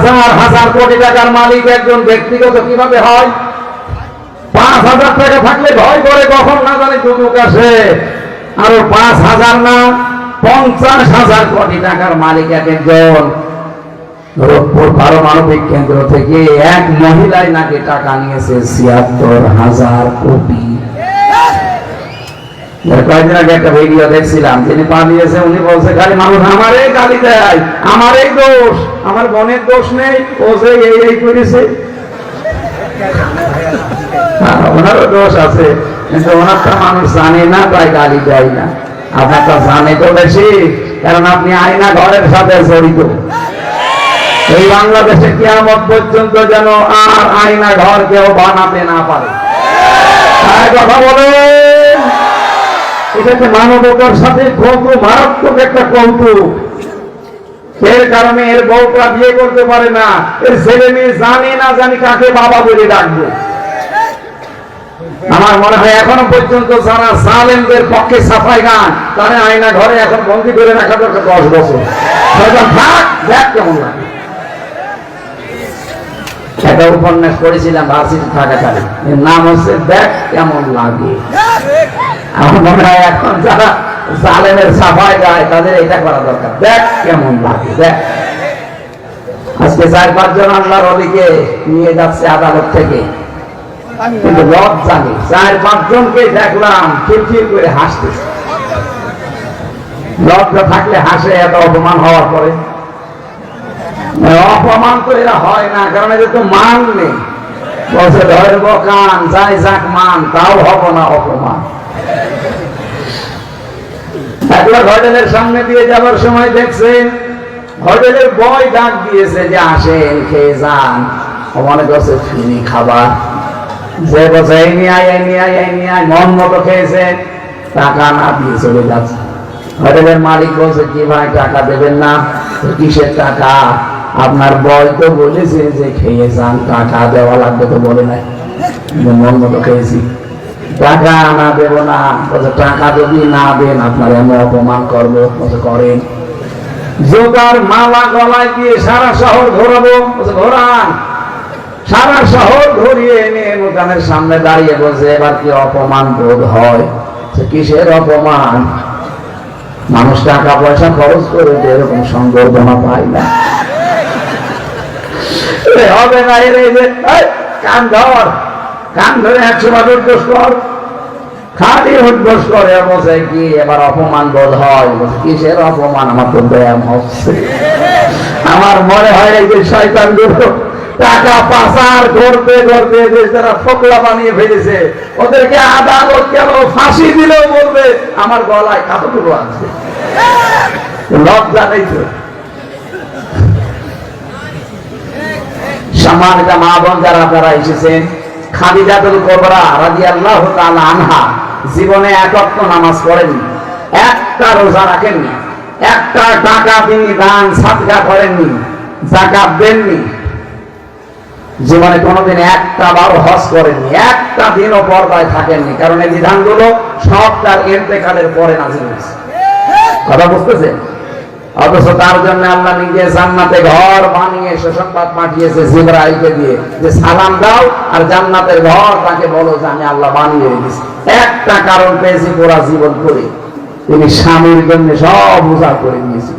হাজার হাজার কোটি টাকার মালিক একজন ব্যক্তিগত কিভাবে হয়? 5,000 টাকা থাকলে ভয় করে কখন না জানি দুদুক আসে। আরো 5,000 না 50,000 কোটি টাকার মালিক এক একজন। রূপপুর পারমাণবিক কেন্দ্র থেকে এক মহিলাই নাকি টাকা নিয়েছে 76,000 কোটি। কয়েকদিন আগে একটা ভিডিও দেখছিলাম, যিনি পালিয়েছে উনি বলছে খালি মানুষ আমারই গালি দেয়, আমারই দোষ, আমার বোনের দোষ নেই, ও যে এই করেছে। ওনারও দোষ আছে, কিন্তু ওনারটা মানুষ জানে না, তাই গালি দেয় না। আপনারটা জানে তো বেশি, কারণ আপনি আয়না ঘরের সাথে জড়িত। এই বাংলাদেশে কিয়ামত পর্যন্ত যেন আর আয়না ঘর কেউ বানাতে না পারে। কথা বলেন, এটাতে মানবতার সাথে কত মারাত্মক একটা কৌতুক। এর কারণে এর বউটা বিয়ে করতে পারে না, এর ছেলে মেয়ে জানে না জানি কাকে বাবা বলে ডাকবো। আমার মনে হয় এখনো পর্যন্ত যারা জালেমদের পক্ষে সাফাই গান, তারা আয়না ঘরে এখন বন্দি করে রাখা দরকার 10 বছর। থাক, দেখ কেমন লাগে। একটা উপন্যাস পড়েছিলাম ভার্সিটি থাকাকালীন, এর নাম হচ্ছে দেখ কেমন লাগে। আমার মনে হয় এখন যারা জালেমের সাফাই গায় তাদের এটা করা দরকার, দেখ কেমন লাগে। দেখ আজকে 4-5 জন আল্লাহর ওলিকে নিয়ে যাচ্ছে আদালত থেকে, কিন্তু রব জানে 4-5 জনকে দেখলাম খিলখিল করে হাসতেছে। লজ্জা থাকলে হাসে এত অপমান হওয়ার পরে? অপমান তো এরা হয় না, কারণ এদের তো মান নেই। বলছে ধরব কান, যাই যাক মান, তাও হব না অপমান। একবার হোটেলের সামনে দিয়ে যাবার সময় দেখছে হোটেলের বয় ডাক দিয়েছে যে আসেন খেয়ে যান। মনে করছে ফ্রি খাবার, যে বলছে এই নিয়ে আয়, এই নিয়ে আয়, এই নিয়ে আয়, মন মতো খেয়েছে, টাকা না দিয়ে চলে যাচ্ছে। হোটেলের মালিক বলছে কি ভাই টাকা দেবেন না? কিসের টাকা? আপনার বয় তো বলেছে যে খেয়ে যান, টাকা দেওয়া লাগবে তো বলে নাই, মন মতো খেয়েছি, টাকা না দেবো না। বলছে টাকা যদি না দেন আপনার এমন অপমান করবো। বলছে করেন। জোগাড় মালা গলায় দিয়ে সারা শহর ঘোরাবো। বলছে ঘোরান। সারা শহর ঘুরিয়ে এনে দোকানের সামনে দাঁড়িয়ে বলছে এবার কি অপমান বোধ হয়? কিসের অপমান? মানুষ টাকা পয়সা খরচ করে এরকম সংবর্ধনা পায় না। হবে না, কান ধর, কান ধরে 100 বার উদ্বোস কর, খালি উদ্বোস করে। বলছে কি এবার অপমান বোধ হয়? কিসের অপমান? আমার তো ব্যায়াম হচ্ছে। আমার মনে হয় এই যে শয়তানগুলো টাকা পাচার করতে করতে যারা ফোকলা বানিয়ে ফেলেছে, ওদেরকে আদালত কেন ফাঁসি দিলেও বলবে আমার গলায় কতটুকু আছে। লজ্জা নেই তো? সম্মানিত মা বোন যারা আপনারা এসেছেন, খাদিজাতুল কুবরা রাদিয়াল্লাহু তাআলা আনহা জীবনে 1 ওয়াক্ত নামাজ পড়েননি, একটা রোজা রাখেননি, একটা টাকা তিনি দান সাদকা করেননি, যাকাত দেননি, জীবনে কোনোদিন একটা বারও হজ করেননি, একটা দিনও পর্দায় থাকেননি। কারণ এই বিধানগুলো সব তার ইন্তেকালের পরে নাযিল হয়েছে। কথা বুঝতেছেন? অথচ তার জন্য আল্লাহ নিজে জান্নাতে ঘর বানিয়ে সুসংবাদ পাঠিয়েছে জিবরাইলকে দিয়ে যে সালাম দাও আর জান্নাতের ঘর তাকে বলো যে আমি আল্লাহ বানিয়ে রেখেছি। একটা কারণ পেয়েছি পুরা জীবন করে, তিনি স্বামীর জন্য সব উজাড় করে দিয়েছি।